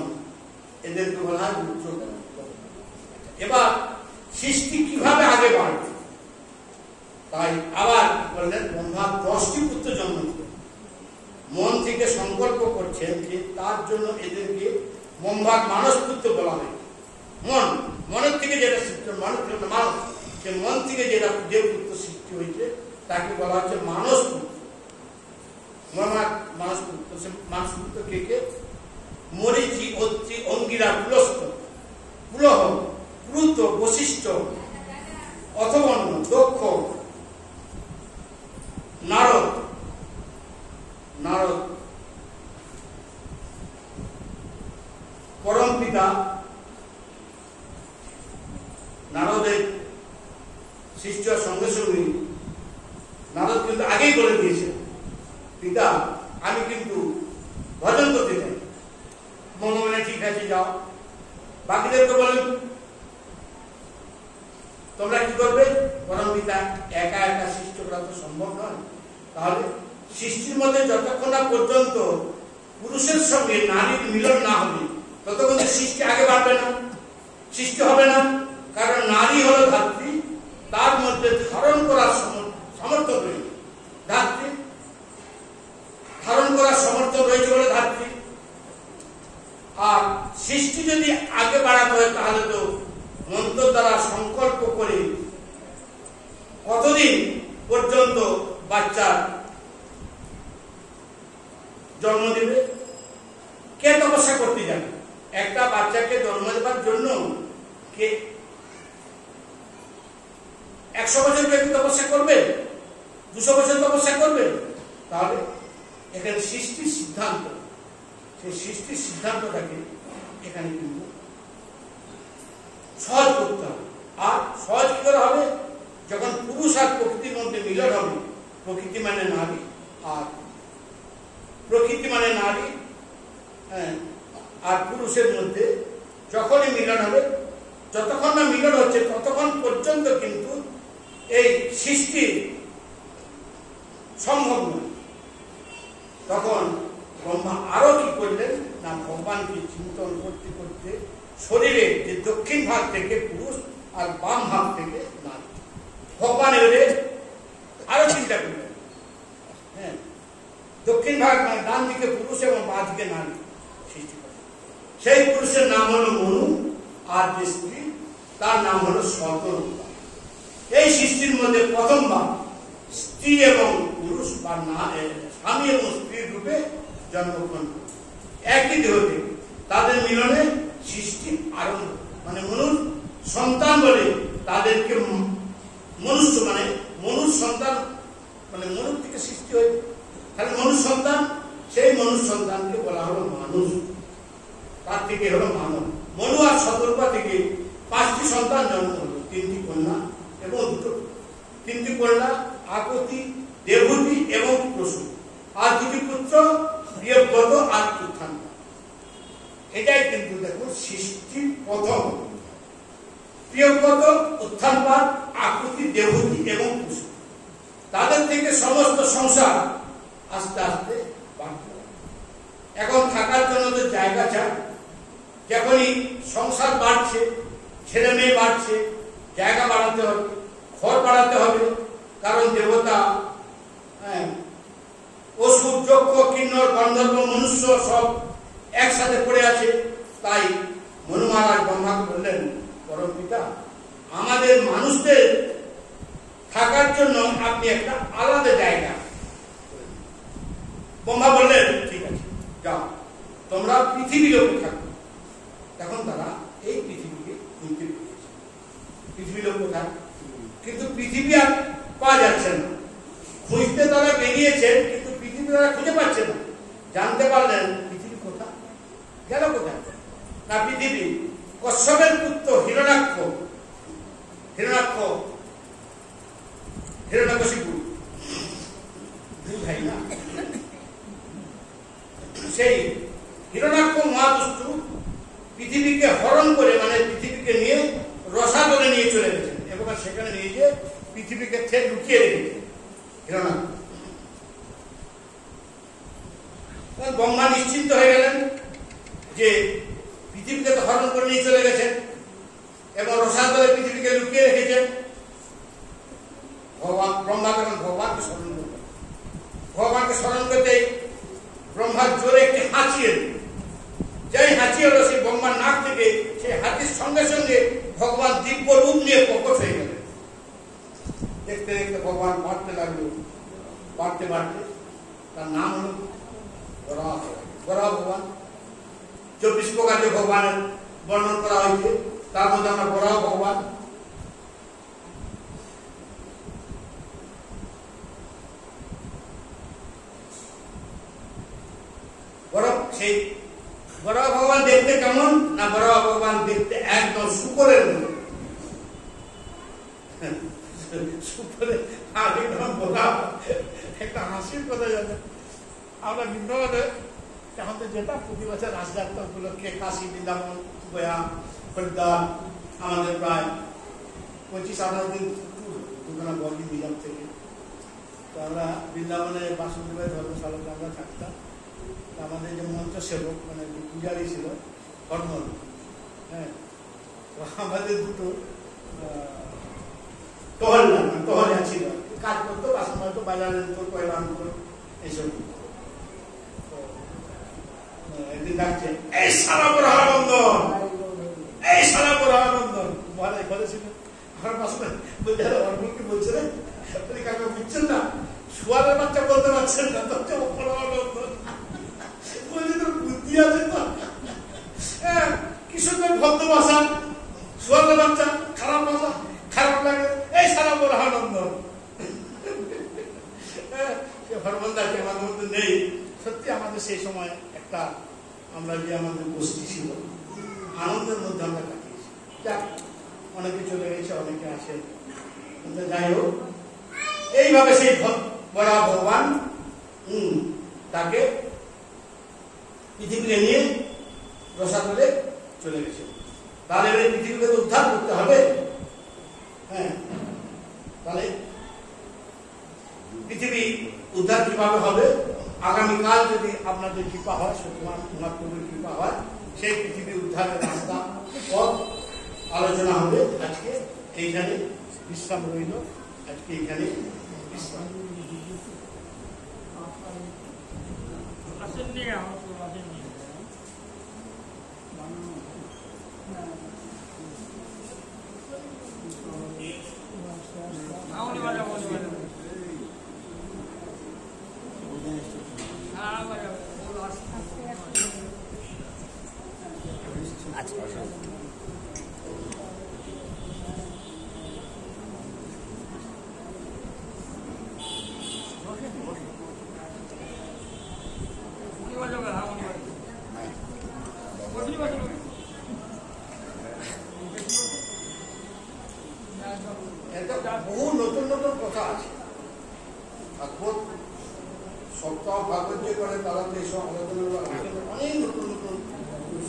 এদেরকে বলা হয় রুদ্র। এবার সৃষ্টি কিভাবে আগে বাড়বে? তাই আবার বললেন ব্রহ্মা 10টি পুত্র জন্ম দিলেন। মন থেকে সংকল্প করছেন যে তার জন্য এদেরকে ব্রহ্মার মানস পুত্র বলা হয়। মনের থেকে যেটা সৃষ্টি, মানুষ সে মন থেকে যেটা যে পুত্র সৃষ্টি হয়েছে তাকে বলা হচ্ছে মানস পুত্র। মানস পুত্র, সে মানস পুত্র কে কে? মরিচি, অত্রি, অঙ্গিরা, পুলস্ত, পুলহ, প্লুত, বশিষ্ঠ, অথবর্ণ, দক্ষ, নারদ, পরম ভজন করতে চাই। মনে ঠিক আছে যাও, বাকিদেরকে বলেন তোমরা কি করবে? পরম পিতা একা একা সৃষ্টি করা তো সম্ভব নয়। তাহলে সৃষ্টির মধ্যে যতক্ষণ না পর্যন্ত পুরুষের সঙ্গে নারীর মিলন না হবে ততক্ষণ সৃষ্টি আগে বাড়বে না, সৃষ্টি হবে না। কারণ নারী হলো ধাত্রী, তার মধ্যে ধারণ করার সামর্থ্য রয়েছে, ধাত্রী ধারণ করার সামর্থ্য রয়েছে বলে ধাত্রী। আর সৃষ্টি যদি আগে বাড়াতে হয় তাহলে তো মন্ত্র দ্বারা সংকল্প করে কতদিন পর্যন্ত বাচ্চার জন্ম দেবে? কে তপস্যা করতে যাবে? একটা বাচ্চাকে জন্ম দেবার জন্য কে 100 বছর কেউ তপস্যা করবে? 200 বছর তপস্যা করবে? তাহলে এখানে সৃষ্টির সিদ্ধান্ত, সেই সৃষ্টির সিদ্ধান্তটাকে এখানে কিন্তু সহজ করতে হবে। আর সহজ কি করে হবে? যখন পুরুষ আর প্রকৃতির মধ্যে মিলন হবে, প্রকৃতি মানে নারী আর প্রকৃতি মানে নারী, হ্যাঁ, আর পুরুষের মধ্যে যখনই মিলন হবে, যতক্ষণ না মিলন হচ্ছে ততক্ষণ পর্যন্ত কিন্তু এই সৃষ্টি সম্ভব নয়। তখন ব্রহ্মা আরো কি করলেন না, ভগবানকে চিন্তন করতে করতে শরীরে যে দক্ষিণ ভাগ থেকে পুরুষ আর বাম ভাগ থেকে নারী, ভগবান এবারে আরো চিন্তা করলেন। হ্যাঁ, দক্ষিণ ভাগ মানে ডান দিকে পুরুষ এবং বাঁ দিকে নারী সৃষ্টি করেন। সেই পুরুষের নাম হলো মনু, আর যে স্ত্রী তার নাম হলো শতরূপা। এই সৃষ্টির মধ্যে প্রথমবার স্ত্রী এবং পুরুষ বা স্বামী এবং স্ত্রীর রূপে জন্মগ্রহণ করে একই দেহ থেকে তাদের মিলনে সৃষ্টি আরম্ভ, মানে মনুর সন্তান বলে তাদেরকে মনুষ্য মানে মনুর সন্তান, মানে মনুর থেকে সৃষ্টি হয়েছে, তাহলে মনুর সন্তান, সেই মনুর সন্তানকে বলা হলো মানুষ, তার থেকে হলো মানব। মনু আর শতরূপা থেকে 5টি সন্তান জন্ম হলো, 3টি কন্যা এবং 3টি কন্যা আকতি, দেবহূতি এবং প্রসূ, আর 2টি পুত্র প্রিয়ব্রত আর উত্থান। এটাই কিন্তু দেখো সৃষ্টির প্রথম। প্রিয়ব্রত, উত্থানপাদ, আকৃতি, দেবহূতি এবং প্রসূ, তাদের থেকে সমস্ত সংসার আস্তে আস্তে বাড়তে হবে। এখন থাকার জন্য তো জায়গা চাই, যখনই সংসার বাড়ছে, ছেলে মেয়ে বাড়ছে, জায়গা বাড়াতে হবে, ঘর বাড়াতে হবে। কারণ দেবতা, অসুর, যক্ষ, কিন্নর, গন্ধর্ব, মনুষ্য সব একসাথে পড়ে আছে। তাই মনু মহারাজ ব্রহ্মাকে বললেন, পরম পিতা, আমাদের মানুষদের থাকার জন্য আপনি একটা আলাদা জায়গা। ব্রহ্মা বললেন ঠিক আছে, যাও তোমরা পৃথিবীর লোকে থাকো। তখন তারা এই পৃথিবীকে খুঁজতে পেরেছে। পৃথিবীর লোক কোথায়? কিন্তু পৃথিবী আর পাওয়া যাচ্ছে না। খুঁজতে তারা বেরিয়েছেন, কিন্তু পৃথিবী তারা খুঁজে পাচ্ছে না। জানতে পারলেন পৃথিবী কোথায় গেল, কোথায় না পৃথিবী কশ্যপের পুত্র হিরণ্যকশিপু, দুই ভাই না, সেই হিরণ্যাক্ষ মহাদুষ্টু পৃথিবীকে হরণ করে, মানে পৃথিবীকে নিয়ে রসাতলে নিয়ে চলে গেছেন এবং সেখানে নিয়ে গিয়ে পৃথিবীকে থেকে লুকিয়ে রেখেছে হিরণ্যাক্ষ। ব্রহ্মা নিশ্চিন্ত হয়ে গেলেন যে পৃথিবীকে তো হরণ করে নিয়ে চলে গেছেন এবং রসাতলে পৃথিবীকে লুকিয়ে রেখেছেন। ব্রহ্মা তখন ভগবানকে স্মরণ করলেন। ভগবানকে স্মরণ করতে ব্রহ্মার জোরে একটি হাঁচি এলো। যেই হাঁচি হলো, সেই ব্রহ্মার নাক থেকে সেই হাঁচির সঙ্গে সঙ্গে ভগবান দিব্য রূপ নিয়ে প্রকট হয়ে গেলেন। দেখতে দেখতে ভগবান বাড়তে লাগলো, বাড়তে বাড়তে তার নাম হলো বরাহ ভগবান। 24 প্রকার যে ভগবানের বর্ণন করা হয়েছে তার মধ্যে আমরা বরাহ ভগবান। সেই বরাহ ভগবান দেখতে কেমন না, বরাহ ভগবান দেখতে একদম শুকরের মতো। শুকরের একদম বরাহ একটা হাসির কথা জানেন, আমরা নিম্নবাদে এখন তো আমাদের যেটা প্রতি বছর রাসযাত্রা উপলক্ষে কাশী, বৃন্দাবন, গয়া, হরিদ্বার আমাদের প্রায় 25-28 দিন দুখানা বগি নিলাম থেকে। তো আমরা বৃন্দাবনে বাসুদেবের ধর্মশালাতে আমরা থাকতাম। আমাদের যে মন্ত্র সেবক মানে যে পূজারি ছিল হরমল, হ্যাঁ, তো আমাদের দুটো টহলিয়া ছিল, কাজ করতো, বাসন হয়তো বাজারে দিত, কয়লা আনতো, এইসব। একদিন ডাকছে, এই সারা বরানন্দন, এই সারা বরানন্দন বলে বলেছিল। আমার পাশে বলছে হরমলকে বলছে রে, কাকা বুঝছেন না, শুয়ারের বাচ্চা বলতে পারছেন না, তো হচ্ছে বরানন্দন। বলছে তোর বুদ্ধি আছে তো, হ্যাঁ, কি সুন্দর ভদ্র ভাষা, শুয়ারের বাচ্চা, খারাপ ভাষা, খারাপ লাগে, এই সারা বরানন্দন। হরমন্দাকে আমাদের মধ্যে নেই। সত্যি আমাদের সেই সময় একটা আমরা যে আমাদের গোষ্ঠী ছিল, আনন্দের মধ্যে আমরা কাটিয়েছি। যাক, অনেকে চলে গেছে, অনেকে আছে, যাই হোক, এইভাবে সেই বড়া ভগবান তাকে পৃথিবীকে নিয়ে রসাতলে চলে গেছে। তাহলে এই পৃথিবীকে তো উদ্ধার করতে হবে, হ্যাঁ, তাহলে পৃথিবী উদ্ধার কিভাবে হবে? আগামীকাল যদি আপনাদের কৃপা হয়, মহাপ্রভুর কৃপা হয়, সেই পৃথিবী উদ্ধারের রাস্তা পথ আলোচনা হবে। আজকে এইখানে বিশ্রাম রইল, আজকে এইখানে বিশ্রাম। বহু নতুন নতুন কথা আছে। ভাগবত সপ্তাহ ভাগবত যে করে তারা তো এইসব আলোচনা অনেক নতুন